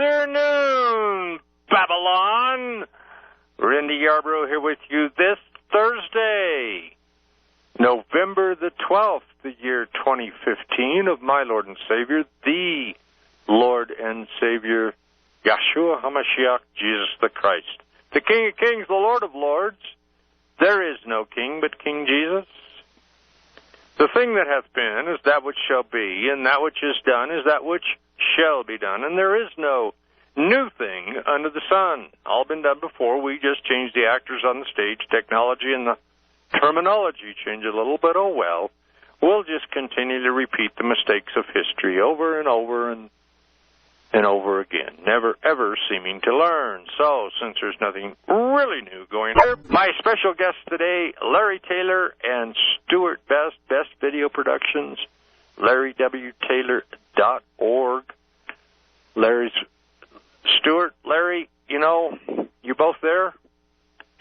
afternoon, Babylon. Randy Yarborough here with you this Thursday, November the 12th, the year 2015, of my Lord and Savior, the Lord and Savior, Yeshua HaMashiach, Jesus the Christ, the King of Kings, the Lord of Lords. There is no king but King Jesus. The thing that hath been is that which shall be, and that which is done is that which shall be done. And there is no new thing under the sun. All been done before. We just changed the actors on the stage. Technology and the terminology change a little, but oh well. We'll just continue to repeat the mistakes of history over and over and over again, never ever seeming to learn. So, since there's nothing really new going on, my special guests today, Larry Taylor and Stewart Best Video Productions, LarryWTaylor.org. Stewart, Larry, you both there?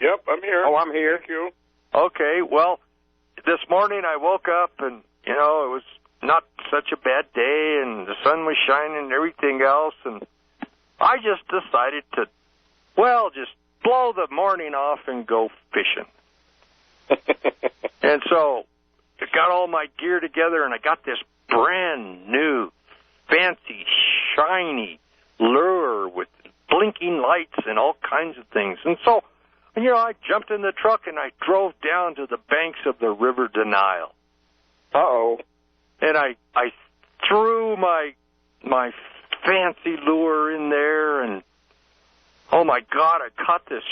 Yep, I'm here. Oh, I'm here. Thank you. Okay, well, this morning I woke up and, it was not such a bad day, and the sun was shining and everything else, and I just decided to, just blow the morning off and go fishing. And so I got all my gear together, and I got this brand new, fancy, shiny lure with blinking lights and all kinds of things. And so, I jumped in the truck, and I drove down to the banks of the River Denial. Uh-oh. And I threw my fancy lure in there, and oh my God, I caught this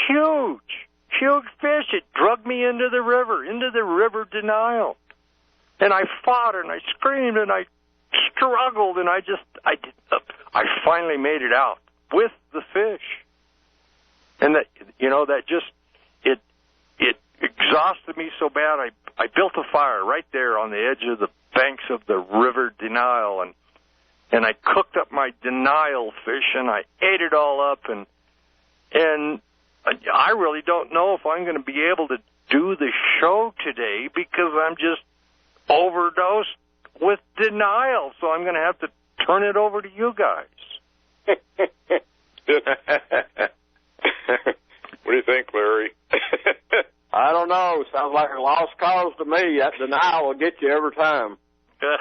huge fish. It dragged me into the River Denial. And I fought, and I screamed, and I struggled, and I finally made it out with the fish. And that it exhausted me so bad, I built a fire right there on the edge of the banks of the River Denial, and I cooked up my denial fish, and I ate it all up, and I really don't know if I'm going to be able to do the show today because I'm just overdosed with denial, so I'm going to have to turn it over to you guys. What do you think, Larry? I don't know. Sounds like a lost cause to me. That denial will get you every time. Yeah,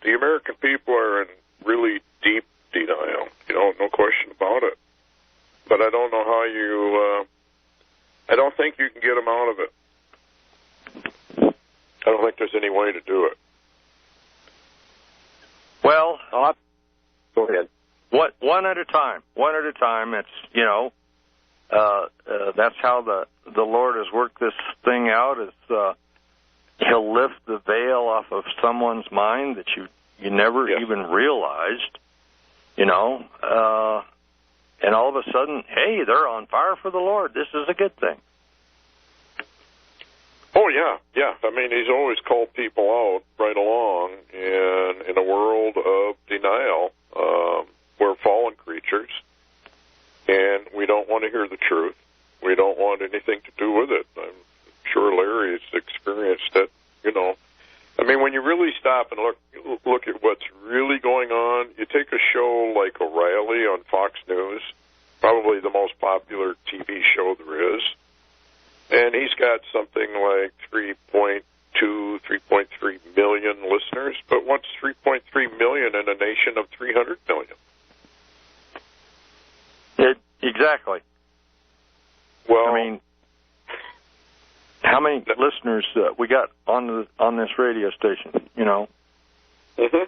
the American people are in really deep denial. No question about it. But I don't know how I don't think you can get them out of it. I don't think there's any way to do it. Well, go ahead. One at a time. It's, that's how the Lord has worked this thing out, is He'll lift the veil off of someone's mind that you never even realized, and all of a sudden, hey, they're on fire for the Lord. This is a good thing. Oh, yeah. I mean, He's always called people out right along, and in a world of denial, we're fallen creatures, and we don't want to hear the truth. We don't want anything to do with it. I'm sure Larry's experienced it, I mean, when you really stop and look at what's really going on, you take a show like O'Reilly on Fox News, probably the most popular TV show there is, and he's got something like 3.3 million listeners, but what's 3.3 million in a nation of 300 million? Exactly. Well, I mean, how many listeners we got on this radio station? Mm-hmm.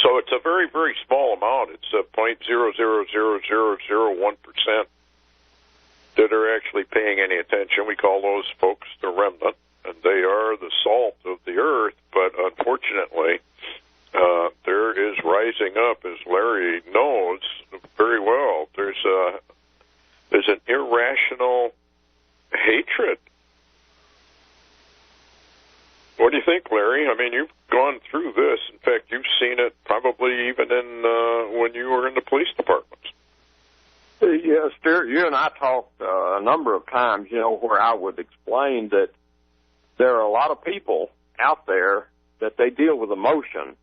So it's a very, very small amount. It's 0.00001% that are actually paying any attention. We call those folks the remnant, and they are the salt of the earth. But unfortunately, there is rising up, as Larry knows very well. There's an irrational hatred. What do you think, Larry? I mean, you've gone through this. In fact, you've seen it probably even when you were in the police departments. Yeah, Stewart, you and I talked a number of times, where I would explain that there are a lot of people out there that they deal with emotion,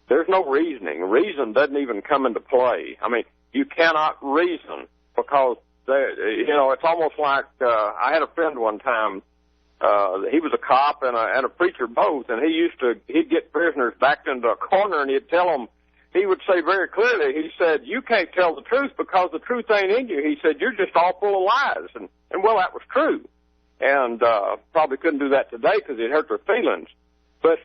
There's no reasoning. Reason doesn't even come into play. I mean, you cannot reason because, it's almost like I had a friend one time. He was a cop and a preacher both, and he'd get prisoners backed into a corner, and he'd tell them, he would say very clearly, he said, you can't tell the truth because the truth ain't in you. He said, you're just all full of lies. And well, that was true. And probably couldn't do that today because it hurt their feelings. But,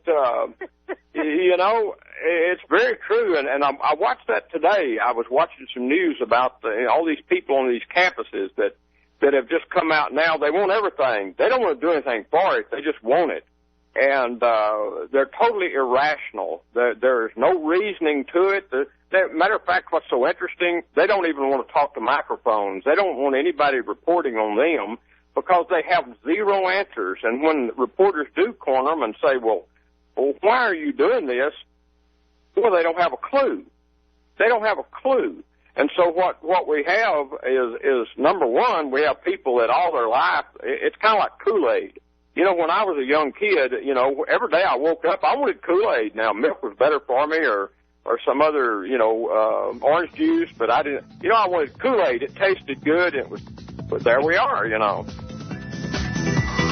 it's very true. And I watched that today. I was watching some news about all these people on these campuses that have just come out now. They want everything. They don't want to do anything for it. They just want it. And they're totally irrational. There is no reasoning to it. Matter of fact, what's so interesting, they don't even want to talk to microphones. They don't want anybody reporting on them because they have zero answers. And when reporters do corner them and say, well, why are you doing this? Well, they don't have a clue. They don't have a clue. And so what we have is number one, we have people that all their life, it's kind of like Kool-Aid. When I was a young kid, every day I woke up, I wanted Kool-Aid. Now, milk was better for me or some other, orange juice, but I didn't, I wanted Kool-Aid. It tasted good. But there we are,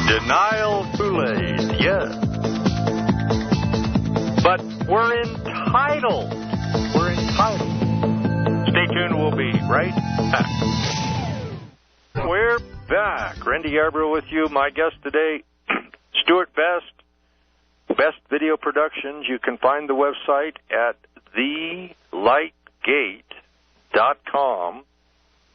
Denial Kool-Aid, yes. But we're entitled. We're entitled. Stay tuned. We'll be right back. We're back. Randy Yarborough with you. My guest today, Stewart Best Video Productions. You can find the website at thelightgate.com.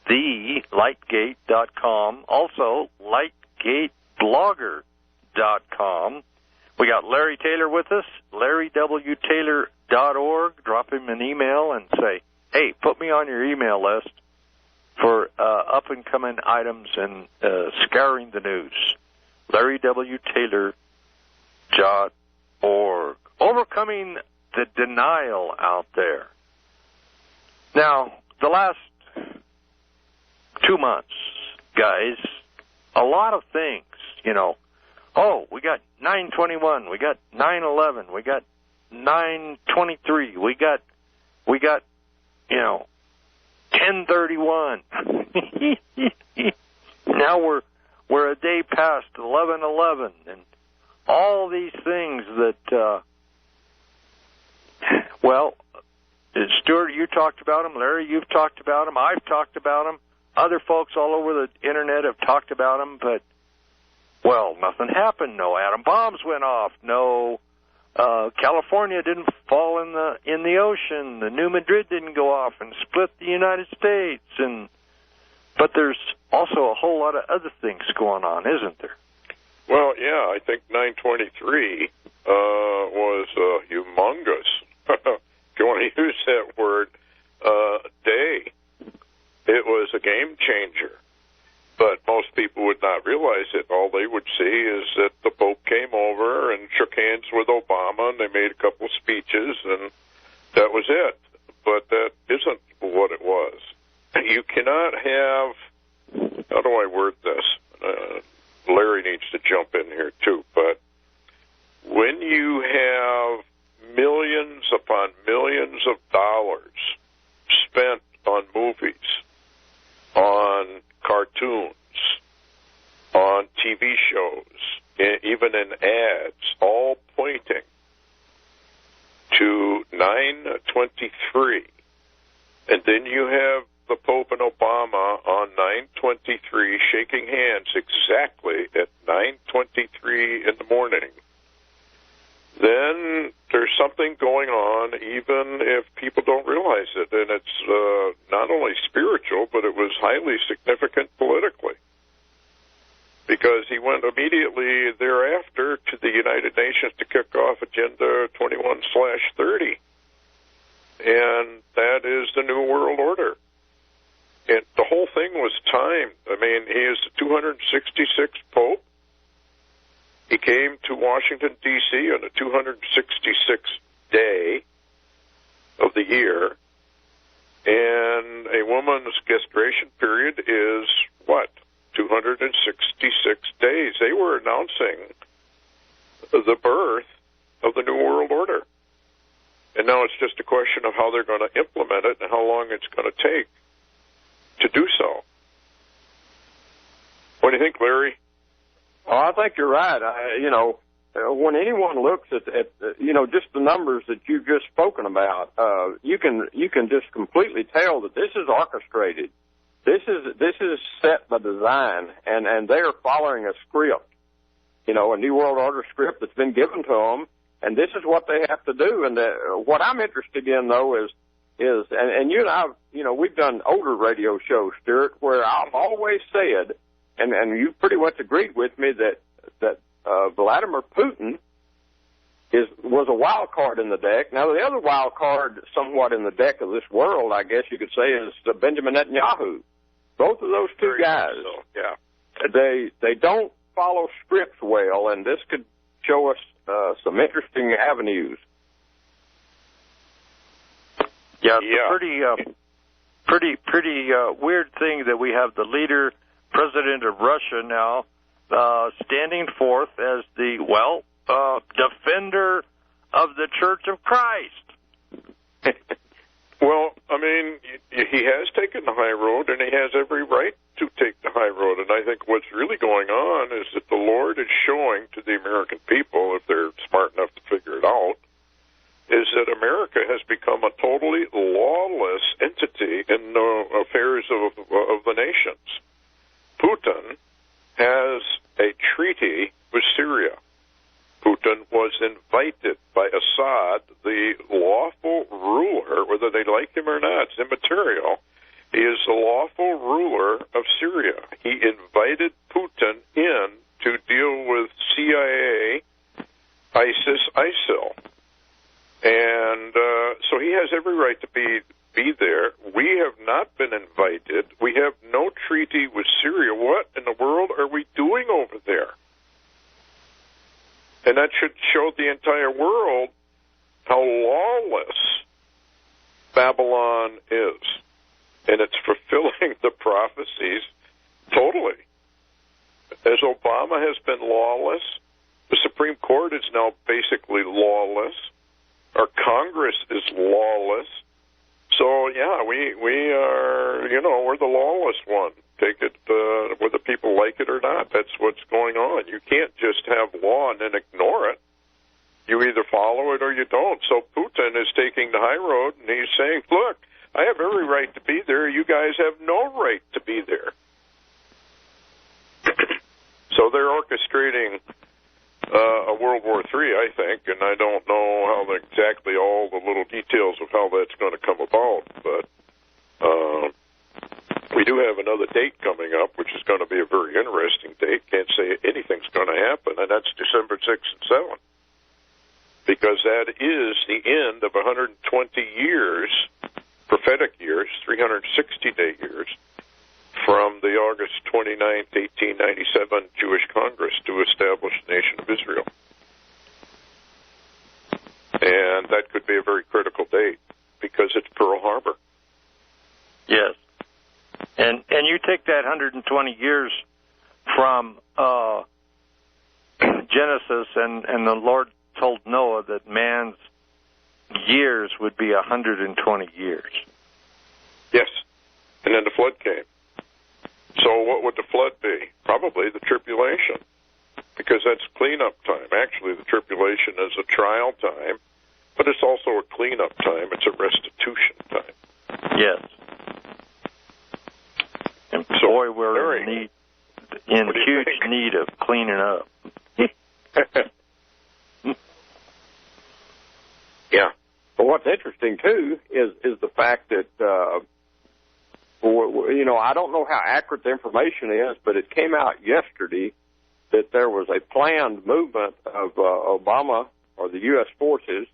Thelightgate.com. Also, lightgateblogger.com. We got Larry Taylor with us, larrywtaylor.org. Drop him an email and say, hey, put me on your email list for up-and-coming items and scouring the news. larrywtaylor.org. Overcoming the denial out there. Now, the last 2 months, guys, a lot of things, we got 9/21, we got 9/11, we got 9/23, we got 10/31. Now we're a day past 11/11, and all these things that, Stewart, you talked about them. Larry, you've talked about them. I've talked about them. Other folks all over the internet have talked about them, but, nothing happened. No atom bombs went off. No, California didn't fall in the ocean. The New Madrid didn't go off and split the United States. But there's also a whole lot of other things going on, isn't there? Well, yeah, I think 9/23 was humongous. If you want to use that word, day. It was a game changer. But most people would not realize it. All they would see is that the Pope came over and shook hands with Obama, and they made a couple speeches, and that was it. But that isn't what it was. You cannot have, how do I word this? Larry needs to jump in here too, but when you have millions upon millions of dollars spent on movies, on cartoons, on TV shows, even in ads, all pointing to 9/23, and then you have the Pope and Obama on 9/23 shaking hands exactly at 9:23 in the morning, then there's something going on even if people don't realize it. And it's not only spiritual, but it was highly significant politically. Because he went immediately thereafter to the United Nations to kick off Agenda 21/30. And that is the New World Order. And the whole thing was timed. I mean, he is the 266th Pope. He came to Washington, D.C. on the 266th day of the year. And a woman's gestation period is, 266 days. They were announcing the birth of the New World Order. And And now it's just a question of how they're going to implement it and how long it's going to take to do so. What do you think, Larry? Oh, I think you're right. When anyone looks at just the numbers that you've just spoken about, you can just completely tell that this is orchestrated. This is set by design, and they are following a script, a New World Order script that's been given to them, and this is what they have to do. And what I'm interested in, though, is and you and I, we've done older radio shows, Stewart, where I've always said, and you pretty much agreed with me that Vladimir Putin was a wild card in the deck. Now, the other wild card somewhat in the deck of this world, I guess you could say, is Benjamin Netanyahu. Both of those two guys, they don't follow scripts well, and this could show us some interesting avenues. Yeah, it's a pretty weird thing that we have the leader, president of Russia now, standing forth as the, defender of the Church of Christ. Well, I mean, he has taken the high road, and he has every right to take the high road. And I think what's really going on is that the Lord is showing to the American people, if they're smart enough to figure it out, is that America has become a totally lawless entity in the affairs of the nations. Putin has a treaty with Syria. Putin was invited by Assad, the lawful ruler, whether they like him or not, it's immaterial. He is the lawful ruler of Syria. He invited Putin in to deal with CIA, ISIS, ISIL. And so he has every right to be there. We have not been invited. We have no treaty with Syria. What in the world are we doing over there? And that should show the entire world how lawless Babylon is. And it's fulfilling the prophecies totally. As Obama has been lawless, the Supreme Court is now basically lawless. Our Congress is lawless. So, yeah, we are, we're the lawless one. Take it whether people like it or not. That's what's going on. You can't just have law and then ignore it. You either follow it or you don't. So Putin is taking the high road, and he's saying, look, I have every right to be there. You guys have no right to be there. So they're orchestrating a World War III, I think, and I don't know how exactly all the little details of how that's going to come about, but we do have another date coming up, which is going to be a very interesting date. Can't say anything's going to happen, and that's December 6th and 7th, because that is the end of 120 years, prophetic years, 360-day years, from the August 29th, 1897 Jewish Congress to establish the nation of Israel. And that could be a very critical date because it's Pearl Harbor. Yes. And you take that 120 years from Genesis, and the Lord told Noah that man's years would be 120 years. Yes. And then the flood came. So what would the flood be? Probably the tribulation, because that's cleanup time. Actually, the tribulation is a trial time, but it's also a cleanup time. It's a restitution time. Yes. And so, boy, we're in huge need of cleaning up. Yeah. But what's interesting, too, is the fact that, I don't know how accurate the information is, but it came out yesterday that there was a planned movement of Obama or the U.S. forces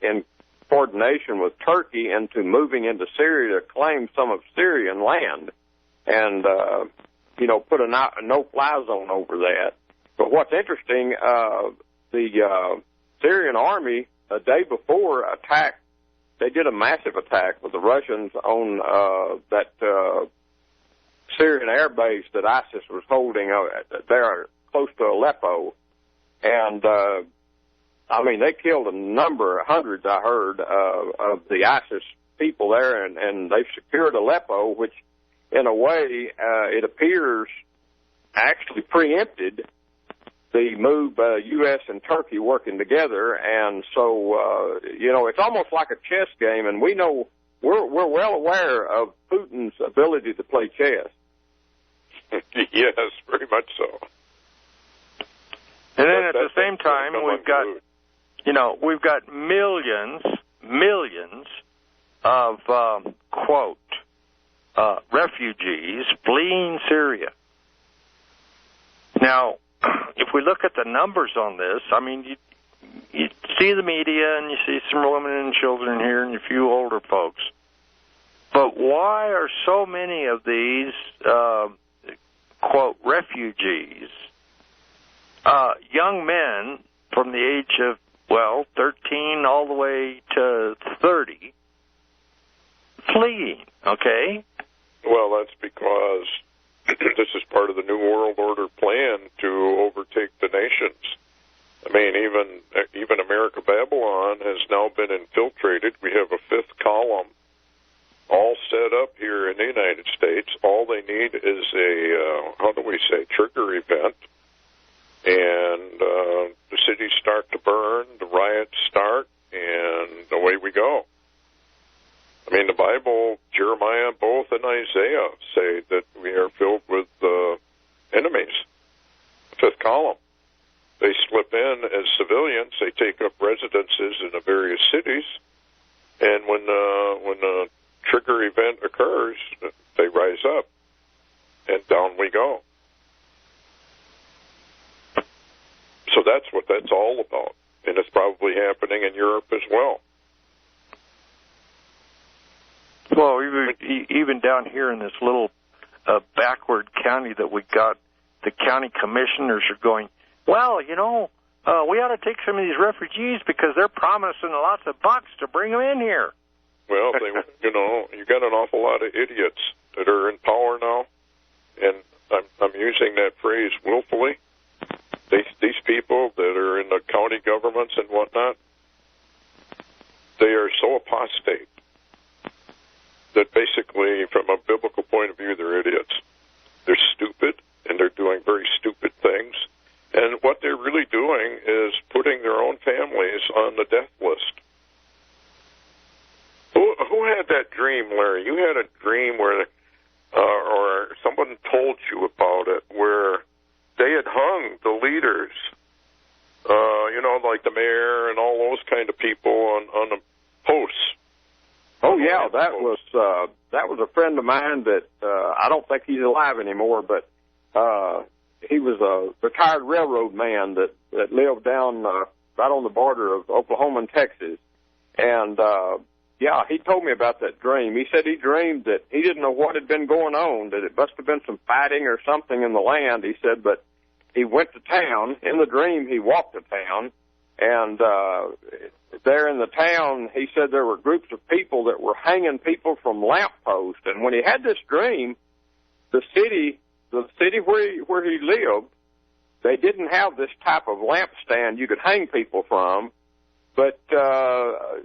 in coordination with Turkey into moving into Syria to claim some of Syrian land and, put a no-fly zone over that. But what's interesting, the Syrian army, a day before, attacked. They did a massive attack with the Russians on that Syrian air base that ISIS was holding there close to Aleppo. And I mean, they killed a number, hundreds, I heard, of the ISIS people there, and they've secured Aleppo, which, in a way, it appears actually preempted the move U.S. and Turkey working together. And so, it's almost like a chess game, and we know we're well aware of Putin's ability to play chess. Yes, very much so. And then at the same time, we've got millions of, quote, refugees fleeing Syria. Now, if we look at the numbers on this, I mean, you see the media and you see some women and children here and a few older folks. But why are so many of these, quote, refugees, young men from the age of, 13 all the way to 30, fleeing, okay? Well, that's because this is part of the New World Order plan to overtake the nations. I mean, even America Babylon has now been infiltrated. We have a fifth column all set up here in the United States. All they need is a, trigger event. And the cities start to burn, the riots start, and away we go. I mean, the Bible, Jeremiah, both, and Isaiah say that we are filled with enemies. Fifth column. They slip in as civilians. They take up residences in the various cities. And when the trigger event occurs, they rise up, and down we go. So that's what that's all about. And it's probably happening in Europe as well. Well, even down here in this little backward county that we got, the county commissioners are going, we ought to take some of these refugees because they're promising lots of bucks to bring them in here. Well, you got an awful lot of idiots that are in power now, and I'm using that phrase willfully. These people that are in the county governments and whatnot, they are so apostate that basically, from a biblical point of view, they're idiots. They're stupid, and they're doing very stupid things. And what they're really doing is putting their own families on the death list. Who had that dream, Larry? You had a dream where, or someone told you about it, where they had hung the leaders, like the mayor and all those kind of people on the posts. Oh yeah, that was a friend of mine that I don't think he's alive anymore, but he was a retired railroad man that lived down right on the border of Oklahoma and Texas, and he told me about that dream. He said he dreamed that he didn't know what had been going on, that it must have been some fighting or something in the land. He said, but he went to town. In the dream, he walked to town, and there in the town, he said there were groups of people that were hanging people from lampposts. And when he had this dream, the city where he lived, they didn't have this type of lampstand you could hang people from. But I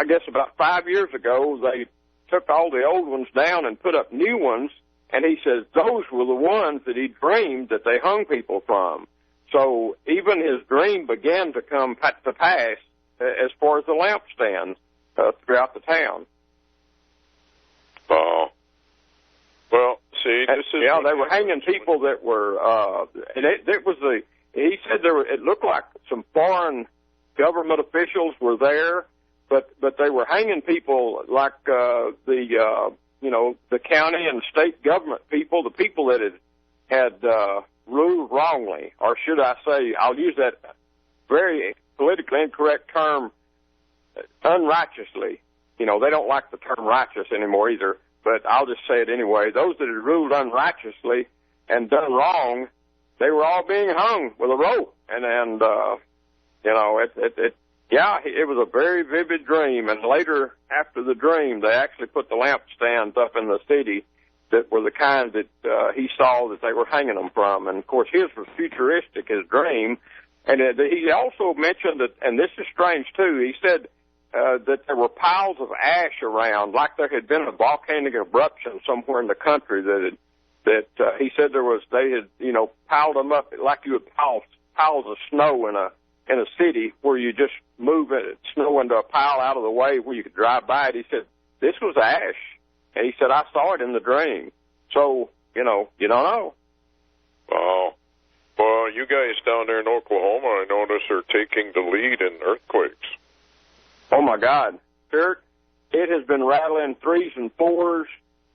guess about 5 years ago, they took all the old ones down and put up new ones. And he says those were the ones that he dreamed that they hung people from. So even his dream began to come to pass as far as the lampstands throughout the town. Oh. Well, see, this is... Yeah, they were hanging people that were... and it was he said it looked like some foreign government officials were there, but they were hanging people like the county and state government people, the people that had ruled wrongly, or should I say, I'll use that very politically incorrect term, unrighteously. They don't like the term righteous anymore either, but I'll just say it anyway. Those that had ruled unrighteously and done wrong, they were all being hung with a rope. It was a very vivid dream. And later, after the dream, they actually put the lampstands up in the city that were the kind that he saw that they were hanging them from. And, of course, his was futuristic, his dream. And he also mentioned that, and this is strange too, he said that there were piles of ash around, like there had been a volcanic eruption somewhere in the country he said they had piled them up like you would pile piles of snow in a city where you just move snow into a pile out of the way where you could drive by it. He said, this was ash. And he said, I saw it in the dream. So, you don't know. Wow. Well, you guys down there in Oklahoma, I notice, are taking the lead in earthquakes. Oh, my God. Stewart, it has been rattling 3s and 4s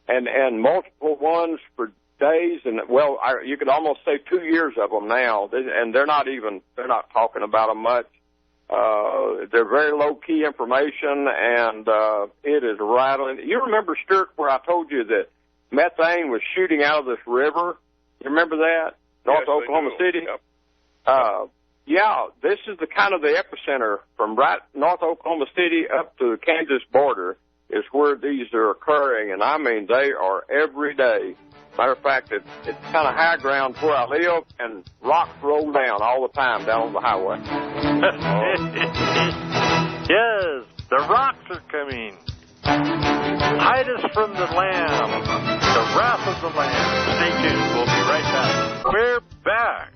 and multiple ones for days. And, well, you could almost say 2 years of them now. And they're not talking about them much. They're very low-key information, and it is rattling. You remember, Stewart, where I told you that methane was shooting out of this river? You remember that? North Yes, Oklahoma City? Yep. Yeah, this is the kind of the epicenter from right north Oklahoma City up to the Kansas border is where these are occurring, and I mean they are every day. Matter of fact, it's kind of high ground where I live, and rocks roll down all the time down on the highway. Yes, the rocks are coming. Hide us from the Lamb, the wrath of the Lamb. Stay tuned. We'll be right back. We're back.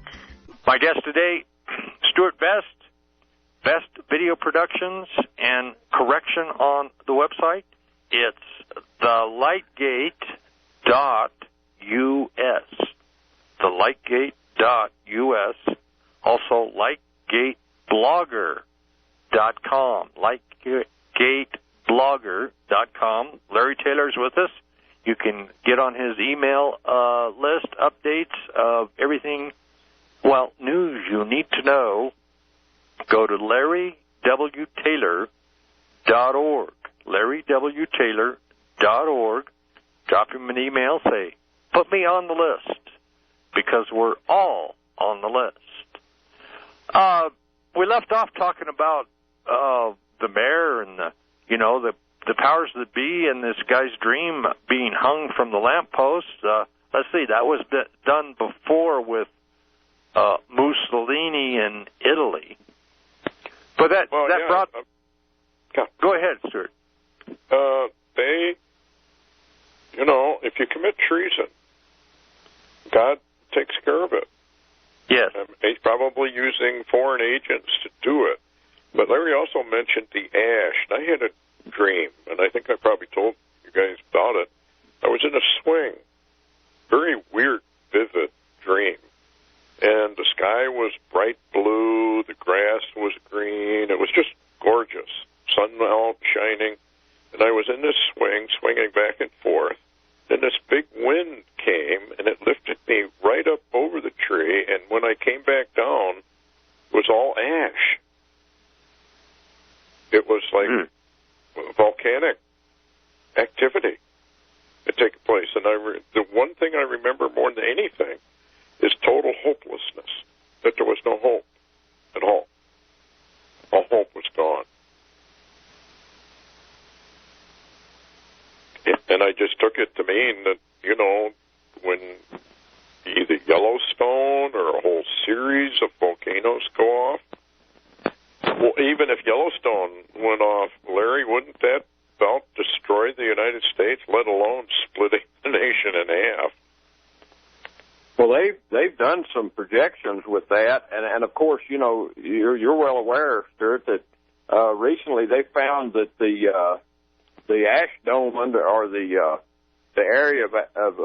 My guest today, Stewart Best Video Productions and Correction on the website. It's thelightgate.us. Thelightgate.us. Also, lightgateblogger.com. Lightgateblogger.com. Larry Taylor's with us. You can get on his email list, updates of everything, news you need to know. Go to LarryWTaylor.org. LarryWTaylor.org. Drop him an email, say, put me on the list, because we're all on the list. We left off talking about the mayor and the powers that be and this guy's dream being hung from the lamppost. Let's see, that was done before with Mussolini in Italy. But brought... Go ahead, Stewart. If you commit treason, God takes care of it. Yes. He's probably using foreign agents to do it. But Larry also mentioned the ash. And I had a dream, and I think I probably told you guys about it. I was in a swing. Very weird, vivid dream. And the sky was bright blue, the grass was green, it was just gorgeous. Sun out, shining. And I was in this swing, swinging back and forth. Then this big wind came, and it lifted me right up over the tree, and when I came back down, it was all ash. It was like volcanic activity had taken place. And the one thing I remember more than anything is total hopelessness, that there was no hope at all. All hope was gone. And I just took it to mean that, when either Yellowstone or a whole series of volcanoes go off, well, even if Yellowstone went off, Larry, wouldn't that about destroy the United States, let alone splitting the nation in half? Well, they've done some projections with that, and of course, you're well aware, Stewart, that recently they found that the ash dome the area of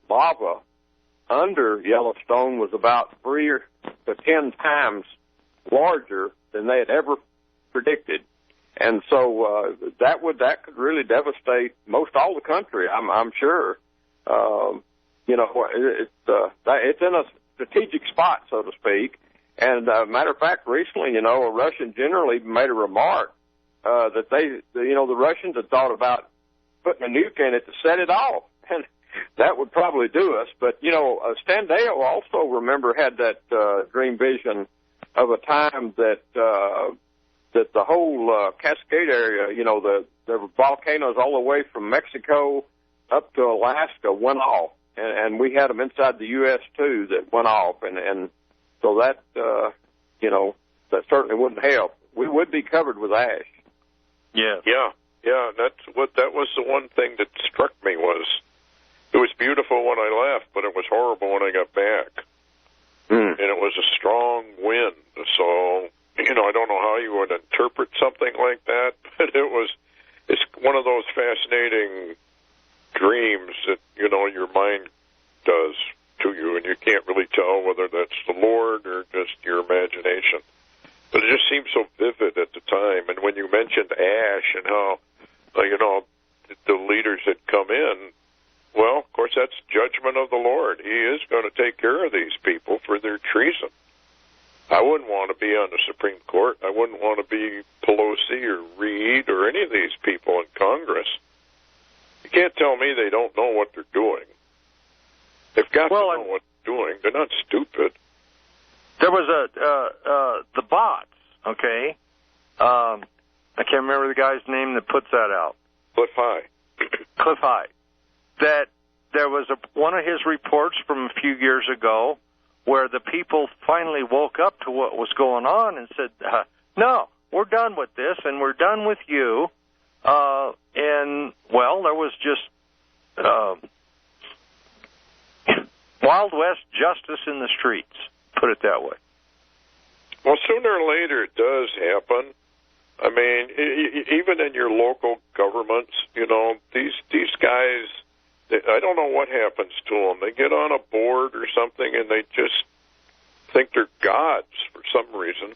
lava under Yellowstone was about 3 to 10 times larger than they had ever predicted, and so that could really devastate most all the country. I'm sure. It's in a strategic spot, so to speak. And matter of fact, recently, a Russian general even made a remark that the Russians had thought about putting a nuke in it to set it off, and that would probably do us. But Standeo also, remember, had that dream vision of a time that the whole Cascade area, the volcanoes all the way from Mexico up to Alaska went off, and we had them inside the U.S. too that went off, and so that that certainly wouldn't help. We would be covered with ash. Yeah. Yeah. That was the one thing that struck me was it was beautiful when I left, but it was horrible when I got back. And it was a strong wind. So, I don't know how you would interpret something like that, but it's one of those fascinating dreams that, your mind does to you, and you can't really tell whether that's the Lord or just your imagination. But it just seemed so vivid at the time. And when you mentioned ash and how, the leaders had come in, well, of course, that's judgment of the Lord. He is going to take care of these people for their treason. I wouldn't want to be on the Supreme Court. I wouldn't want to be Pelosi or Reid or any of these people in Congress. You can't tell me they don't know what they're doing. They've got to know what they're doing. They're not stupid. There was the bots, okay? I can't remember the guy's name that puts that out. Cliff High. That there was one of his reports from a few years ago where the people finally woke up to what was going on and said, no, we're done with this, and we're done with you. There was just Wild West justice in the streets, put it that way. Well, sooner or later it does happen. I mean, even in your local governments, these guys, I don't know what happens to them. They get on a board or something and they just think they're gods for some reason.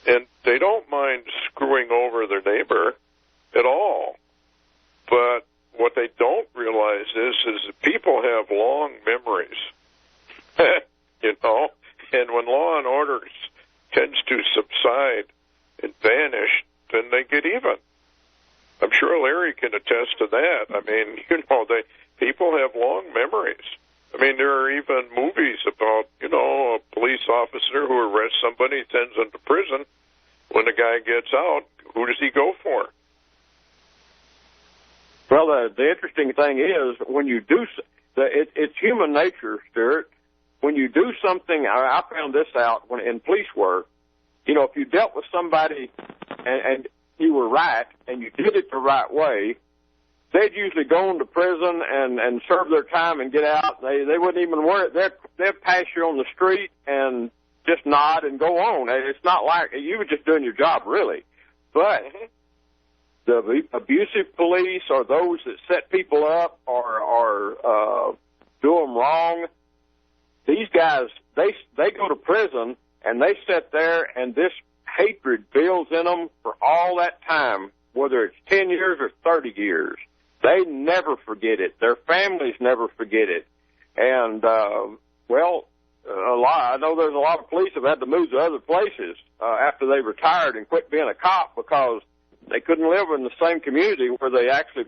And they don't mind screwing over their neighbor at all. But what they don't realize is that people have long memories, and when law and order tends to subside and vanish, then they get even. I'm sure Larry can attest to that. I mean, people have long memories. I mean, there are even movies about, a police officer who arrests somebody, sends them to prison. When the guy gets out, who does he go for? Well, the interesting thing is when you do, it's human nature, Stewart. When you do something, I found this out in police work. If you dealt with somebody and you were right and you did it the right way, they'd usually go into prison and serve their time and get out. They wouldn't even worry. They'd pass you on the street and just nod and go on. It's not like you were just doing your job, really. But the abusive police or those that set people up or do them wrong, these guys, they go to prison and they sit there and this hatred builds in them for all that time, whether it's 10 years or 30 years. They never forget it. Their families never forget it. And, I know there's a lot of police have had to move to other places after they retired and quit being a cop because they couldn't live in the same community where they actually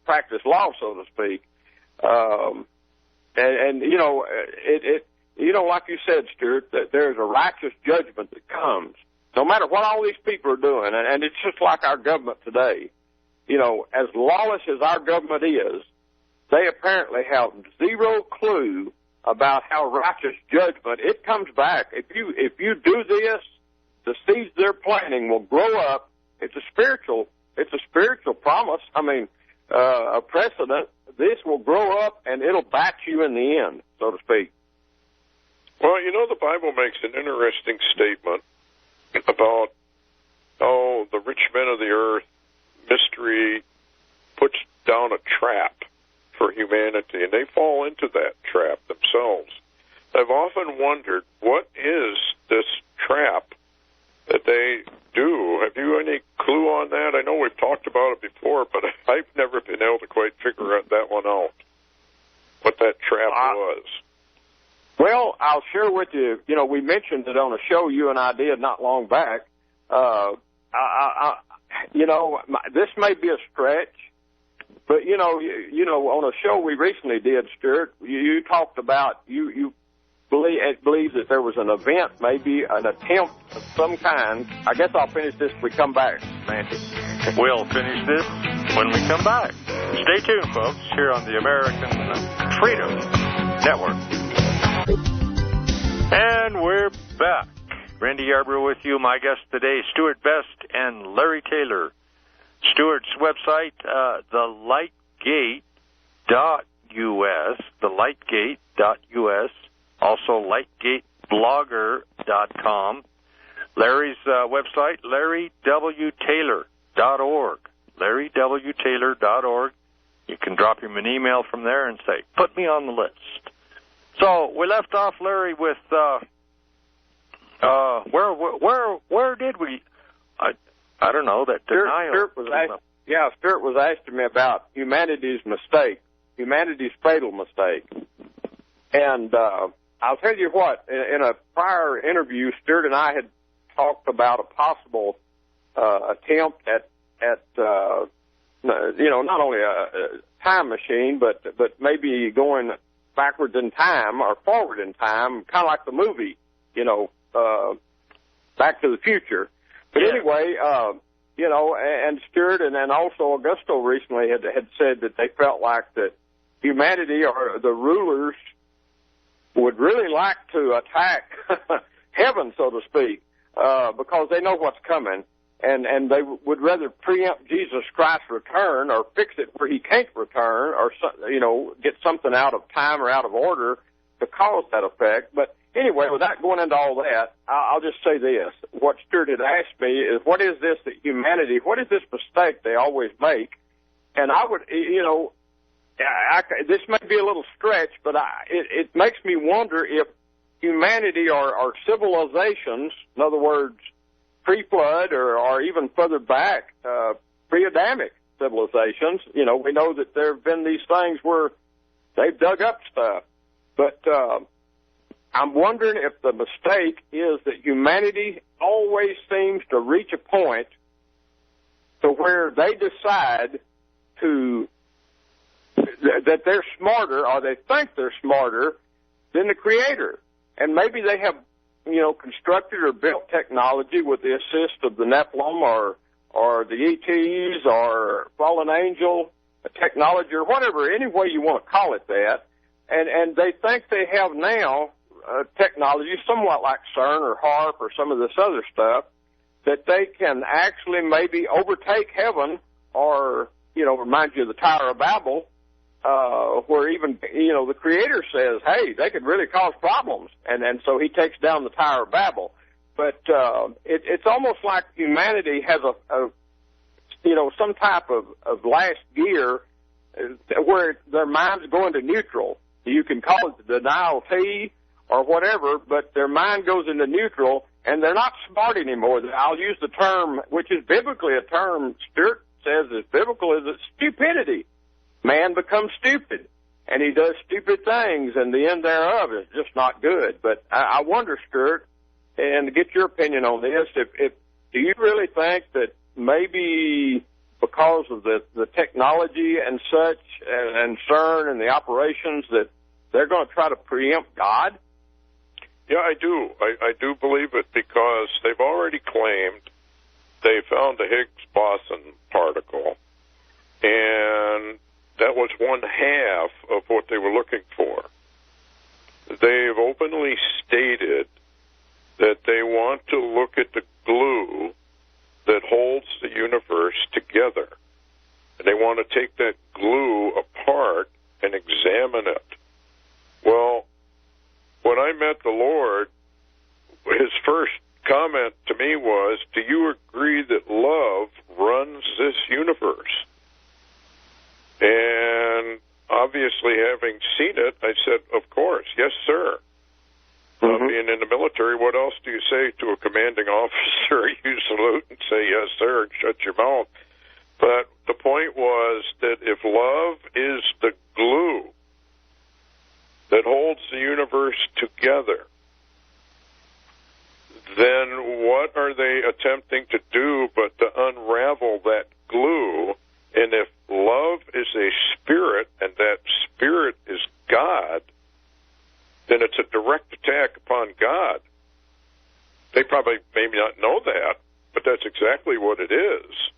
practice law, so to speak. Like you said, Stewart, that there's a righteous judgment that comes, no matter what all these people are doing. And it's just like our government today. As lawless as our government is, they apparently have zero clue about how righteous judgment, it comes back. If you do this, the seeds they're planting will grow up. It's a spiritual promise. I mean, a precedent. This will grow up and it'll bite you in the end, so to speak. Well, the Bible makes an interesting statement about, the rich men of the earth, mystery, puts down a trap for humanity, and they fall into that trap themselves. I've often wondered, what is this trap that they do? Have you any clue on that? I know we've talked about it before, but I've never been able to quite figure that one out, what that trap was. Well, I'll share with you, we mentioned it on a show you and I did not long back. This may be a stretch, but, on a show we recently did, Stewart, you talked about, you believe that there was an event, maybe an attempt of some kind. I guess I'll finish this when we come back, Nancy. We'll finish this when we come back. Stay tuned, folks, here on the American Freedom Network. And we're back. Randy Yarborough with you. My guests today, Stewart Best and Larry Taylor. Stewart's website, thelightgate.us, thelightgate.us, also lightgateblogger.com. Larry's website, larrywtaylor.org, larrywtaylor.org. You can drop him an email from there and say, put me on the list. So we left off, Larry, with where did we? I don't know, that denial. Stewart was asking me about humanity's mistake, humanity's fatal mistake. And I'll tell you what, in a prior interview, Stewart and I had talked about a possible attempt at not only a time machine, but maybe going backwards in time or forward in time, kind of like the movie, Back to the Future. But anyway, and Stewart and also Augusto recently had said that they felt like that humanity or the rulers would really like to attack heaven, so to speak, because they know what's coming, and they would rather preempt Jesus Christ's return or fix it where he can't return or, get something out of time or out of order to cause that effect. But anyway, without going into all that, I'll just say this. What Stewart had asked me is, what is this that humanity, what is this mistake they always make? And I would, this may be a little stretch, but it makes me wonder if humanity or civilizations, in other words, pre-flood or even further back, pre-Adamic civilizations, we know that there have been these things where they've dug up stuff. But I'm wondering if the mistake is that humanity always seems to reach a point to where they decide that they're smarter, or they think they're smarter than the Creator. And maybe they have, constructed or built technology with the assist of the Nephilim or the ETs or fallen angel technology or whatever, any way you want to call it that. And they think they have now technology somewhat like CERN or HARP or some of this other stuff that they can actually maybe overtake heaven or, remind you of the Tower of Babel, where even, the Creator says, hey, they could really cause problems. And so he takes down the Tower of Babel. But it's almost like humanity has some type of last gear where their mind's going to neutral. You can call it the denial T or whatever, but their mind goes into neutral, and they're not smart anymore. I'll use the term, which is biblically a term Stewart says is biblical, is stupidity. Man becomes stupid, and he does stupid things, and the end thereof is just not good. But I wonder, Stewart, and to get your opinion on this, if do you really think that maybe because of the technology and such, and CERN and the operations, that they're going to try to preempt God? Yeah, I do. I do believe it, because they've already claimed they found a Higgs boson particle, and that was one half of what they were looking for. They've openly stated that they want to look at the glue that holds the universe together. And they want to take that glue apart and examine it. Well, when I met the Lord, his first comment to me was, do you agree that love runs this universe? And obviously, having seen it, I said, of course, yes, sir. Being in the military, what else do you say to a commanding officer? You salute and say, yes, sir, and shut your mouth. But the point was that if love is the glue that holds the universe together, then what are they attempting to do but to unravel that glue? And if love is a spirit, and that spirit is God, then it's a direct attack upon God. They probably maybe not know that, but that's exactly what it is.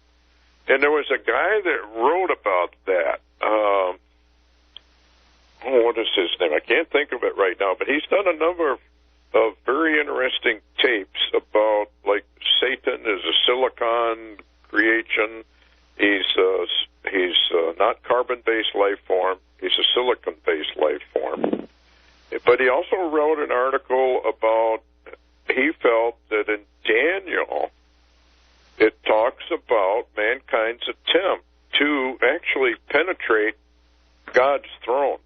And there was a guy that wrote about that. What is his name? I can't think of it right now, but he's done a number of of very interesting tapes about, like, Satan is a silicon creation. He's not carbon-based life form. He's a silicon-based life form. But he also wrote an article about, he felt that in Daniel, it talks about mankind's attempt to actually penetrate God's throne.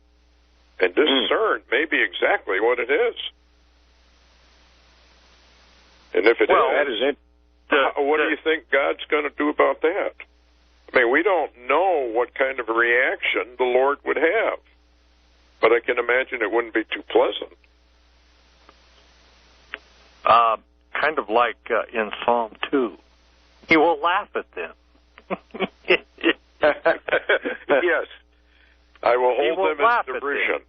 And this CERN may be exactly what it is. And if it is, what do you think God's going to do about that? I mean, we don't know what kind of a reaction the Lord would have, but I can imagine it wouldn't be too pleasant. Kind of like in Psalm 2. He will laugh at them. Yes. I will hold them in derision.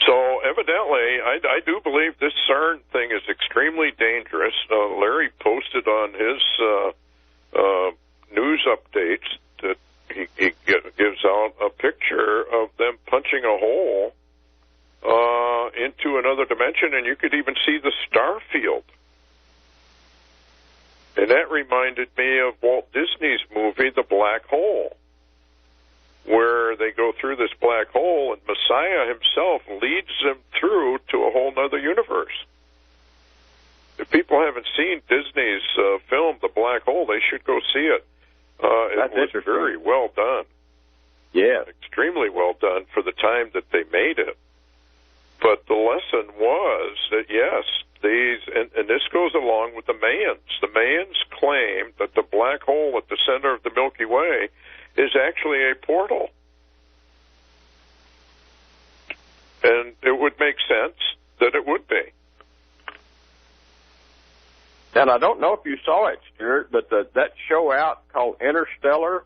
So evidently, I do believe this CERN thing is extremely dangerous. Larry posted on his news updates that he gives out a picture of them punching a hole into another dimension, and you could even see the star field. And that reminded me of Walt Disney's movie, The Black Hole, where they go through this black hole and Messiah himself leads them through to a whole other universe. If people haven't seen Disney's film, The Black Hole, they should go see it. It was very well done. Yeah. Extremely well done for the time that they made it. But the lesson was that, yes, and this goes along with the Mayans. The Mayans claim that the black hole at the center of the Milky Way is actually a portal. And it would make sense that it would be. And I don't know if you saw it, Stewart, but that show out called Interstellar,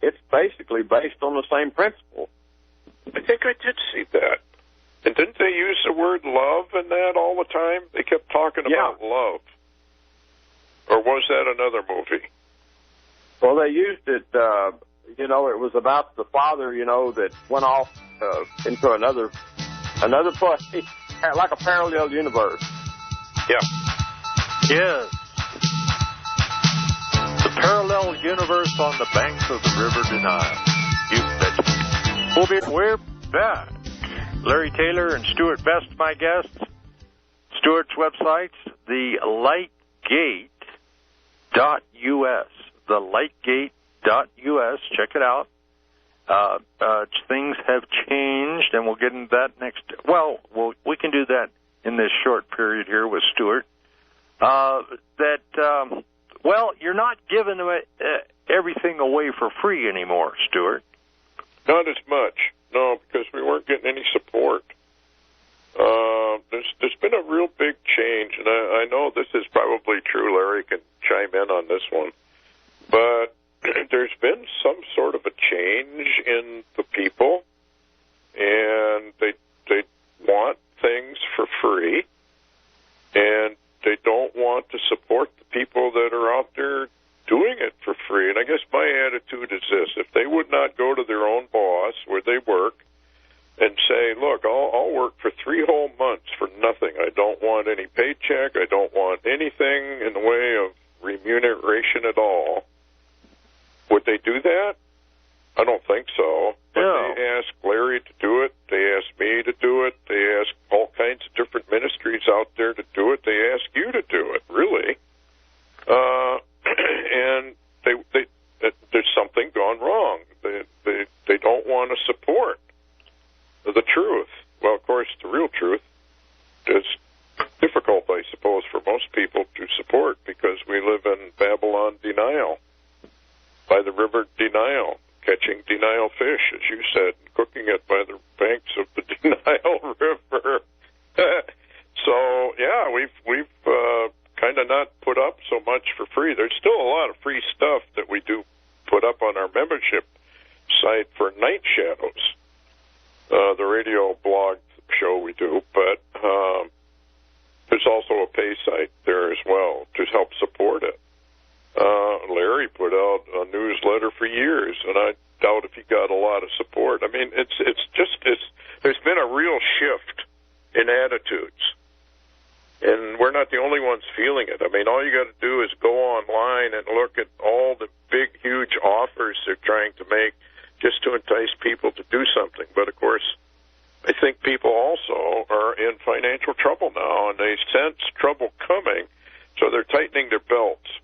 it's basically based on the same principle. I think I did see that. And didn't they use the word love in that all the time? They kept talking about love. Or was that another movie? Well, they used it, it was about the father, that went off into another place, like a parallel universe. Yeah. Yes. The parallel universe on the banks of the River Denial. You betcha. We're back. Larry Taylor and Stewart Best, my guests. Stewart's website's thelightgate.us. Thelightgate.us. Check it out. Things have changed, and we'll get into that next. Well, we can do that in this short period here with Stewart. You're not giving everything away for free anymore, Stewart. Not as much, no, because we weren't getting any support. There's been a real big change, and I know this is probably true. Larry can chime in on this one. But there's been some sort of a change in the people, and they want things for free, and they don't want to support the people that are out there doing it for free. And I guess my attitude is this: if they would not go to their own boss where they work and say, look, I'll work for 3 whole months for nothing. I don't want any paycheck. I don't want anything in the way of remuneration at all. Would they do that? I don't think so. But no. They ask Larry to do it. They ask me to do it. They ask all kinds of different ministries out there to do it. They ask you to do it, really. And there's something gone wrong. They don't want to support the truth. Well, of course, the real truth is difficult, I suppose, for most people to support because we live in Babylon denial, by the river denial, catching denial fish, as you said, and cooking it by the banks of the denial river. So, yeah, we've kind of not put up so much for free. There's still a lot of free stuff that we do put up on our membership site for Night Shadows, the radio blog show we do, but there's also a pay site there as well to help support it. Larry put out a newsletter for years, and I doubt if he got a lot of support. I mean, there's been a real shift in attitudes. And we're not the only ones feeling it. I mean, all you got to do is go online and look at all the big, huge offers they're trying to make just to entice people to do something. But, of course, I think people also are in financial trouble now, and they sense trouble coming, so they're tightening their belts.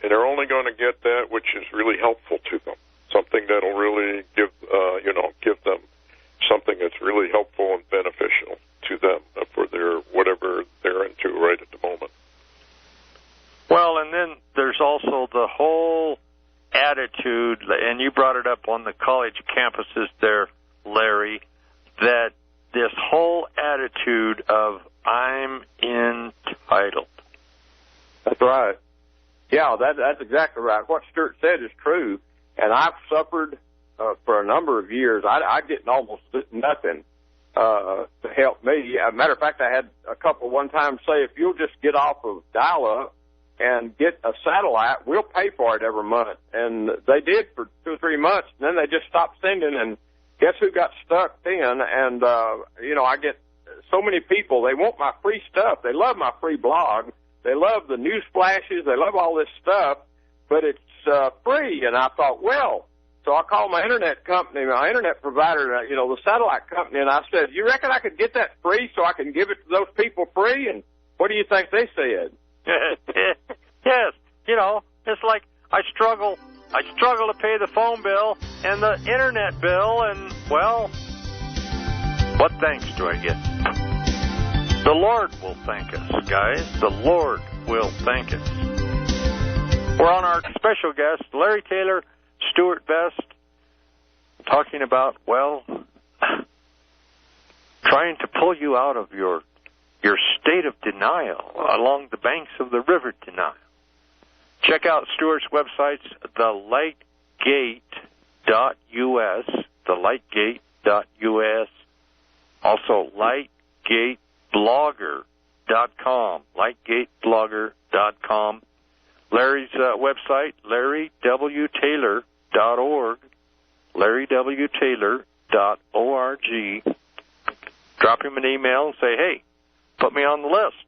And they're only going to get that which is really helpful to them, something that'll really give them something that's really helpful and beneficial to them for their whatever they're into right at the moment. Well, and then there's also the whole attitude, and you brought it up on the college campuses there, Larry, that this whole attitude of I'm entitled. That's right. Yeah, that's exactly right. What Stewart said is true, and I've suffered for a number of years. I get almost nothing to help me. As a matter of fact, I had a couple one time say, if you'll just get off of dial-up and get a satellite, we'll pay for it every month. And they did for 2 or 3 months, and then they just stopped sending, and guess who got stuck then? And, I get so many people, they want my free stuff. They love my free blog. They love the news flashes. They love all this stuff, but it's free. And I thought, well, so I called my internet company, my internet provider, the satellite company, and I said, you reckon I could get that free so I can give it to those people free? And what do you think they said? Yes, it's like I struggle to pay the phone bill and the internet bill, and, well, what thanks do I get? The Lord will thank us, guys. The Lord will thank us. We're on our special guest, Larry Taylor, Stewart Best, talking about, well, trying to pull you out of your state of denial along the banks of the river denial. Check out Stewart's websites, thelightgate.us, thelightgate.us, also lightgateblogger.com, lightgateblogger.com. Larry's website, larrywtaylor.org, larrywtaylor.org. Drop him an email and say, hey, put me on the list.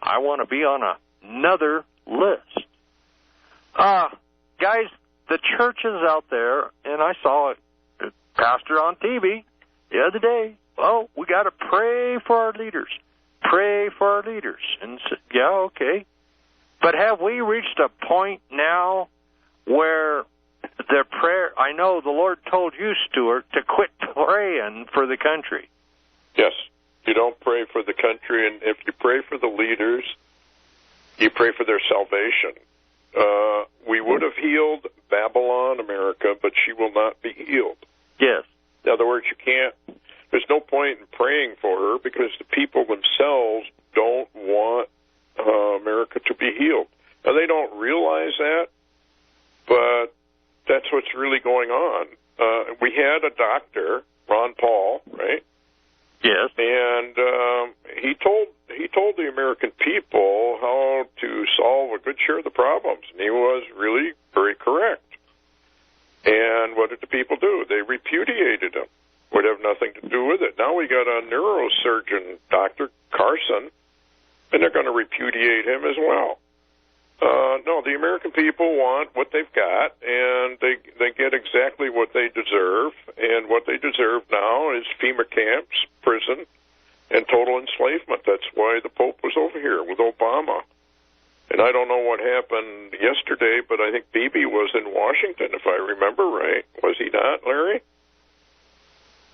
I want to be on another list. Guys, the churches out there, and I saw a pastor on TV the other day, we got to pray for our leaders. Pray for our leaders. And yeah, okay. But have we reached a point now where their prayer, I know the Lord told you, Stewart, to quit praying for the country. Yes. You don't pray for the country, and if you pray for the leaders, you pray for their salvation. We would have healed Babylon, America, but she will not be healed. Yes. In other words, there's no point in praying for her because the people themselves don't want America to be healed. Now, they don't realize that, but that's what's really going on. We had a doctor, Ron Paul, right? Yes. And he told the American people how to solve a good share of the problems, and he was really very correct. And what did the people do? They repudiated him. Would have nothing to do with it. Now we got a neurosurgeon, Dr. Carson, and they're going to repudiate him as well. No, the American people want what they've got, and they get exactly what they deserve, and what they deserve now is FEMA camps, prison, and total enslavement. That's why the Pope was over here with Obama. And I don't know what happened yesterday, but I think Bibi was in Washington, if I remember right. Was he not, Larry?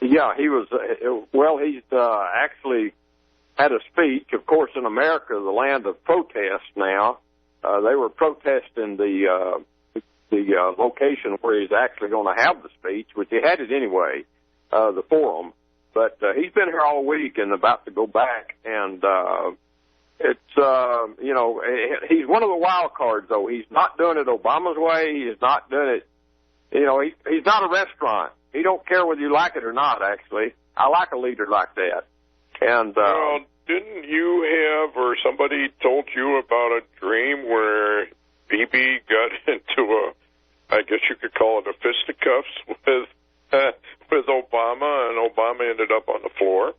Yeah, he was. He's actually had a speech. Of course, in America, the land of protest now, they were protesting the location where he's actually going to have the speech, which he had it anyway, the forum. But he's been here all week and about to go back, and it's he's one of the wild cards, though. He's not doing it Obama's way. He's not doing it. He's not a restaurant. He don't care whether you like it or not. Actually, I like a leader like that. And well, didn't you have, or somebody told you about a dream where Bibi got into I guess you could call it a fisticuffs with Obama, and Obama ended up on the floor,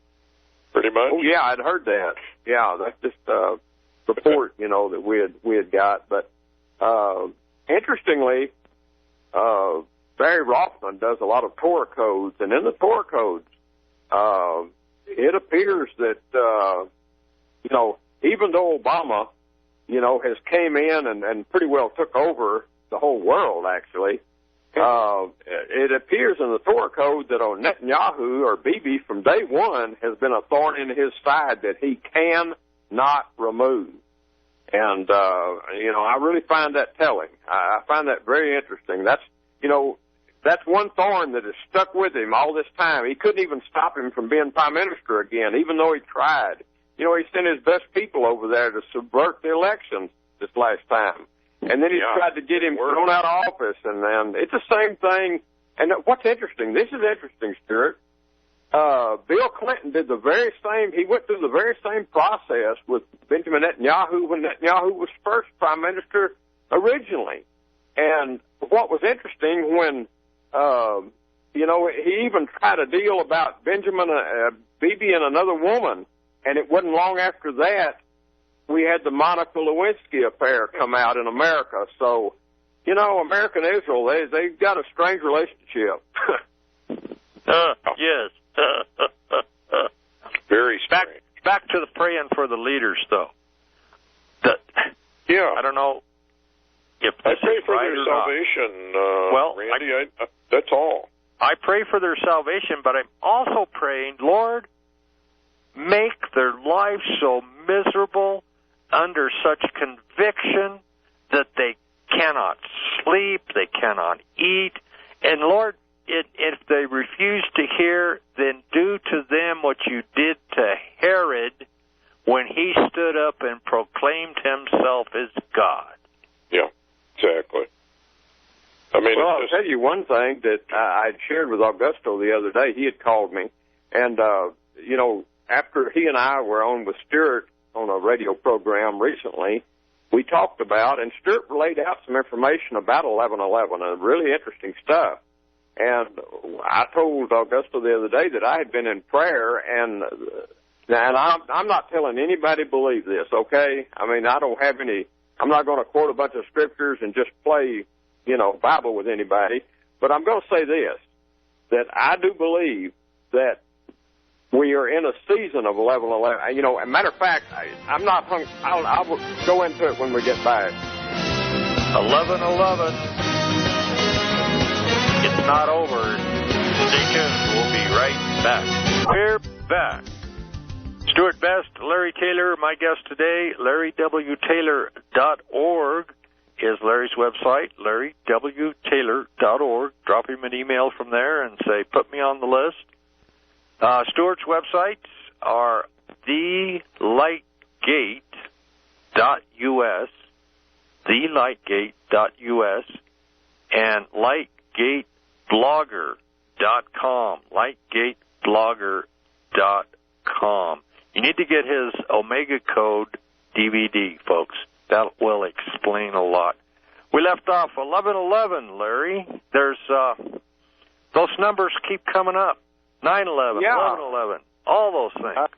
pretty much? yeah, I'd heard that. Yeah, that's just a report, that we had got. But interestingly, Barry Rothman does a lot of Torah codes, and in the Torah codes, it appears that even though Obama, has came in and pretty well took over the whole world, actually. It appears in the Torah code that Netanyahu, or Bibi, from day one has been a thorn in his side that he cannot remove. And, I really find that telling. I find that very interesting. That's one thorn that has stuck with him all this time. He couldn't even stop him from being prime minister again, even though he tried. He sent his best people over there to subvert the elections this last time. And then he tried to get him thrown out of office, and it's the same thing. And what's interesting, this is interesting, Stewart, Bill Clinton did the very same, he went through the very same process with Benjamin Netanyahu when Netanyahu was first prime minister originally. And what was interesting when, he even tried a deal about Bibi and another woman, and it wasn't long after that we had the Monica Lewinsky affair come out in America. So, America and Israel, they've got a strange relationship. Yes. Very strange. Back to the praying for the leaders, though. I don't know if this I pray is for right their or salvation, well, Randy. That's all. I pray for their salvation, but I'm also praying, Lord, make their lives so miserable under such conviction that they cannot sleep, they cannot eat. And Lord, if they refuse to hear, then do to them what you did to Herod when he stood up and proclaimed himself as God. Yeah, exactly. I'll tell you one thing that I'd shared with Augusto the other day. He had called me, and, after he and I were on with Stewart on a radio program recently, we talked about, and Stewart laid out some information about 11/11, and really interesting stuff. And I told Augusto the other day that I had been in prayer, and I'm not telling anybody to believe this, okay? I don't have any, I'm not going to quote a bunch of scriptures and just play, Bible with anybody, but I'm going to say this, that I do believe that we are in a season of 11/11. As a matter of fact, I'm not hung. I'll go into it when we get back. 11/11. It's not over. Stay tuned. We'll be right back. We're back. Stewart Best, Larry Taylor, my guest today. LarryWTaylor.org is Larry's website. LarryWTaylor.org. Drop him an email from there and say, put me on the list. Stewart's websites are thelightgate.us, thelightgate.us, and lightgateblogger.com, liggateblogger.com. You need to get his Omega Code DVD, folks. That will explain a lot. We left off 11/11, Larry. There's those numbers keep coming up. 9/11, 11/11, all those things.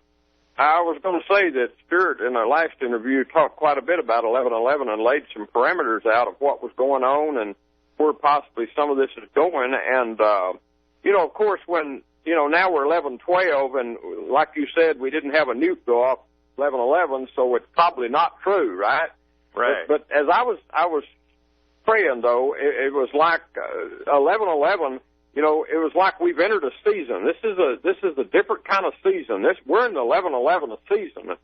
I was going to say that Stewart, in our last interview, talked quite a bit about 11/11 and laid some parameters out of what was going on and where possibly some of this is going. And, of course, when, now we're 11/12, and like you said, we didn't have a nuke go off 11/11, so it's probably not true, right? Right. But as I was praying, though, it was like 11/11. It was like we've entered a season. This is a different kind of season. We're in the 11/11 season.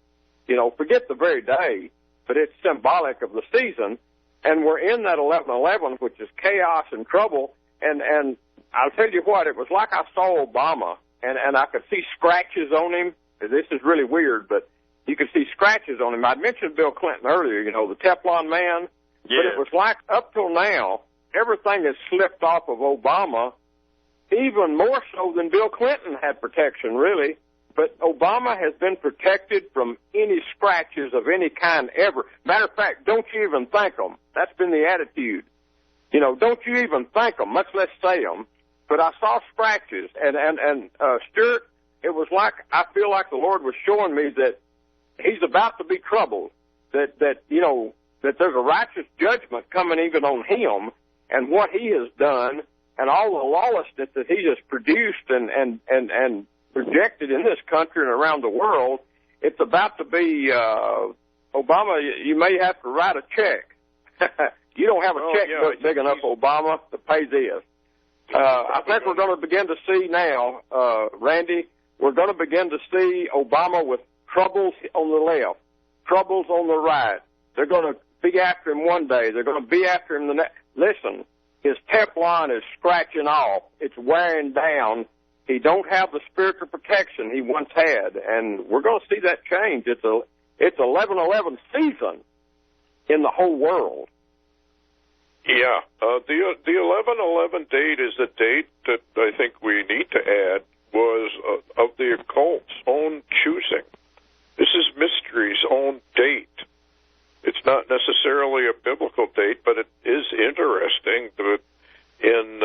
Forget the very day, but it's symbolic of the season. And we're in that 11/11, which is chaos and trouble. And I'll tell you what, it was like I saw Obama, and I could see scratches on him. This is really weird, but you could see scratches on him. I'd mentioned Bill Clinton earlier, the Teflon man. Yeah. But it was like up till now, everything has slipped off of Obama, even more so than Bill Clinton had protection, really. But Obama has been protected from any scratches of any kind ever. Matter of fact, don't you even thank them. That's been the attitude. Don't you even thank them, much less say them. But I saw scratches. And Stewart, it was like, I feel like the Lord was showing me that he's about to be troubled, that there's a righteous judgment coming even on him and what he has done and all the lawlessness that he has produced and projected in this country and around the world. It's about to be, Obama, you may have to write a check. You don't have a checkbook big enough, Obama, to pay this. I think we're going to begin to see now, Randy, we're going to begin to see Obama with troubles on the left, troubles on the right. They're going to be after him one day. They're going to be after him the next. Listen, his Teflon is scratching off. It's wearing down. He don't have the spiritual protection he once had, and we're going to see that change. It's 11/11 season in the whole world. Yeah, the 11/11 date is the date that I think we need to add was of the occult's own choosing. This is mystery's own date. It's not necessarily a biblical date, but it is interesting that in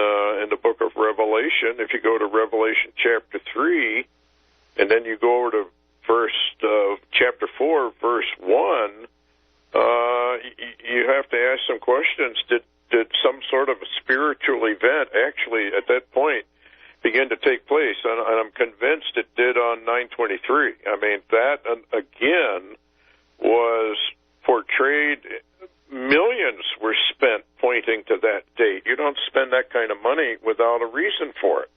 the book of Revelation, if you go to Revelation chapter 3, and then you go over to chapter 4, verse 1, you have to ask some questions. Did some sort of a spiritual event actually at that point begin to take place? And I'm convinced it did on 9/23. I mean, that again was portrayed. Millions were spent pointing to that date. You don't spend that kind of money without a reason for it.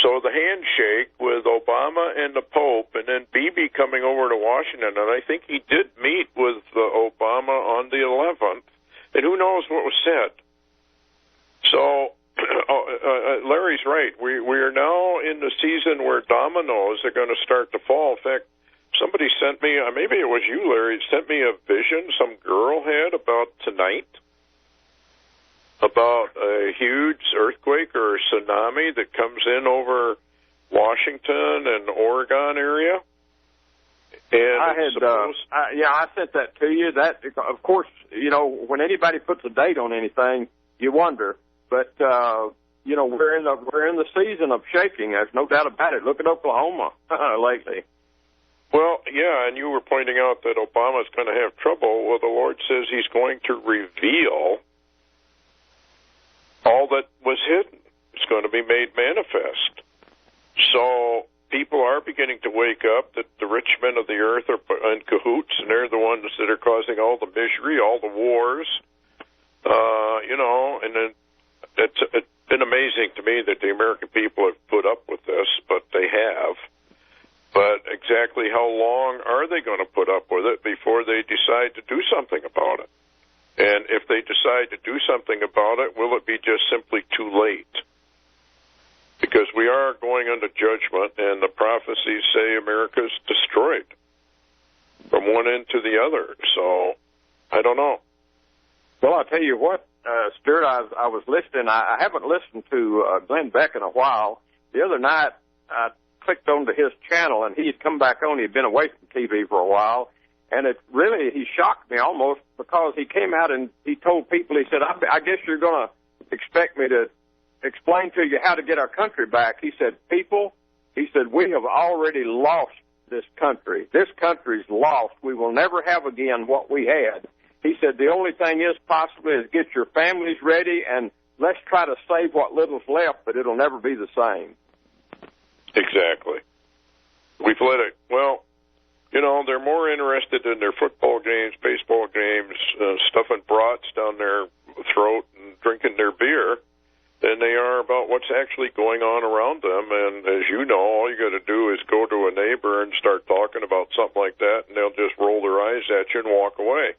So the handshake with Obama and the Pope, and then Bibi coming over to Washington, and I think he did meet with Obama on the 11th, and who knows what was said. So Larry's right. We are now in the season where dominoes are going to start to fall. In fact, somebody sent me, maybe it was you, Larry, sent me a vision some girl had about tonight, about a huge earthquake or a tsunami that comes in over Washington and Oregon area. And I sent that to you. That, of course, when anybody puts a date on anything, you wonder. But we're in the season of shaking. There's no doubt about it. Look at Oklahoma lately. Well, yeah, and you were pointing out that Obama's going to have trouble. Well, the Lord says he's going to reveal all that was hidden. It's going to be made manifest. So people are beginning to wake up that the rich men of the earth are in cahoots, and they're the ones that are causing all the misery, all the wars. And then it's been amazing to me that the American people have put up with this, but they have. But exactly how long are they going to put up with it before they decide to do something about it? And if they decide to do something about it, will it be just simply too late? Because we are going under judgment, and the prophecies say America's destroyed from one end to the other. So, I don't know. Well, I'll tell you what, Stewart, I was listening. I haven't listened to Glenn Beck in a while. The other night, I clicked onto his channel, and he had come back on. He had been away from TV for a while, and he shocked me almost, because he came out and he told people, he said, I guess you're going to expect me to explain to you how to get our country back. He said, we have already lost this country. This country's lost. We will never have again what we had. He said, the only thing is possibly is get your families ready, and let's try to save what little's left, but it'll never be the same. Exactly. We've let it, they're more interested in their football games, baseball games, stuffing brats down their throat and drinking their beer than they are about what's actually going on around them. And as you know, all you got to do is go to a neighbor and start talking about something like that, and they'll just roll their eyes at you and walk away.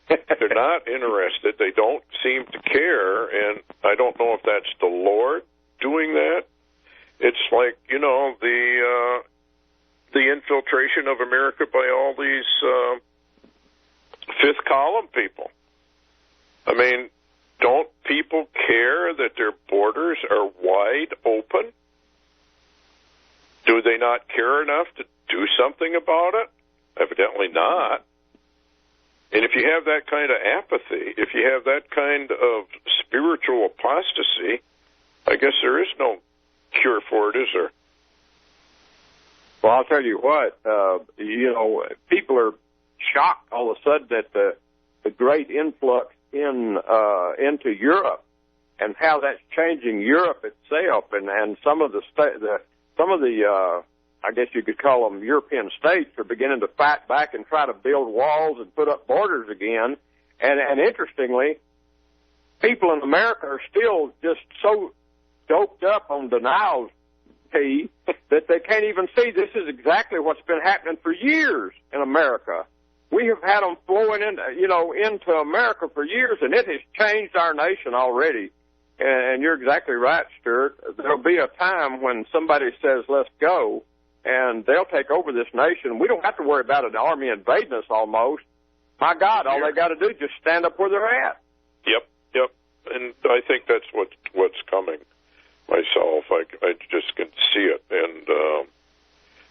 They're not interested. They don't seem to care, and I don't know if that's the Lord doing that. It's like, the infiltration of America by all these fifth column people. I mean, don't people care that their borders are wide open? Do they not care enough to do something about it? Evidently not. And if you have that kind of apathy, if you have that kind of spiritual apostasy, I guess there is no cure for it, is there? Well, I'll tell you what, people are shocked all of a sudden at the great influx into Europe and how that's changing Europe itself, and some of the I guess you could call them European states are beginning to fight back and try to build walls and put up borders again. And interestingly, people in America are still just so doped up on denial that they can't even see this is exactly what's been happening for years in America. We have had them flowing into America for years, and it has changed our nation already. And you're exactly right, Stewart. There'll be a time when somebody says, let's go, and they'll take over this nation. We don't have to worry about an army invading us almost. My God, all they got to do is just stand up where they're at. Yep. And I think that's what's coming myself. I just can see it. And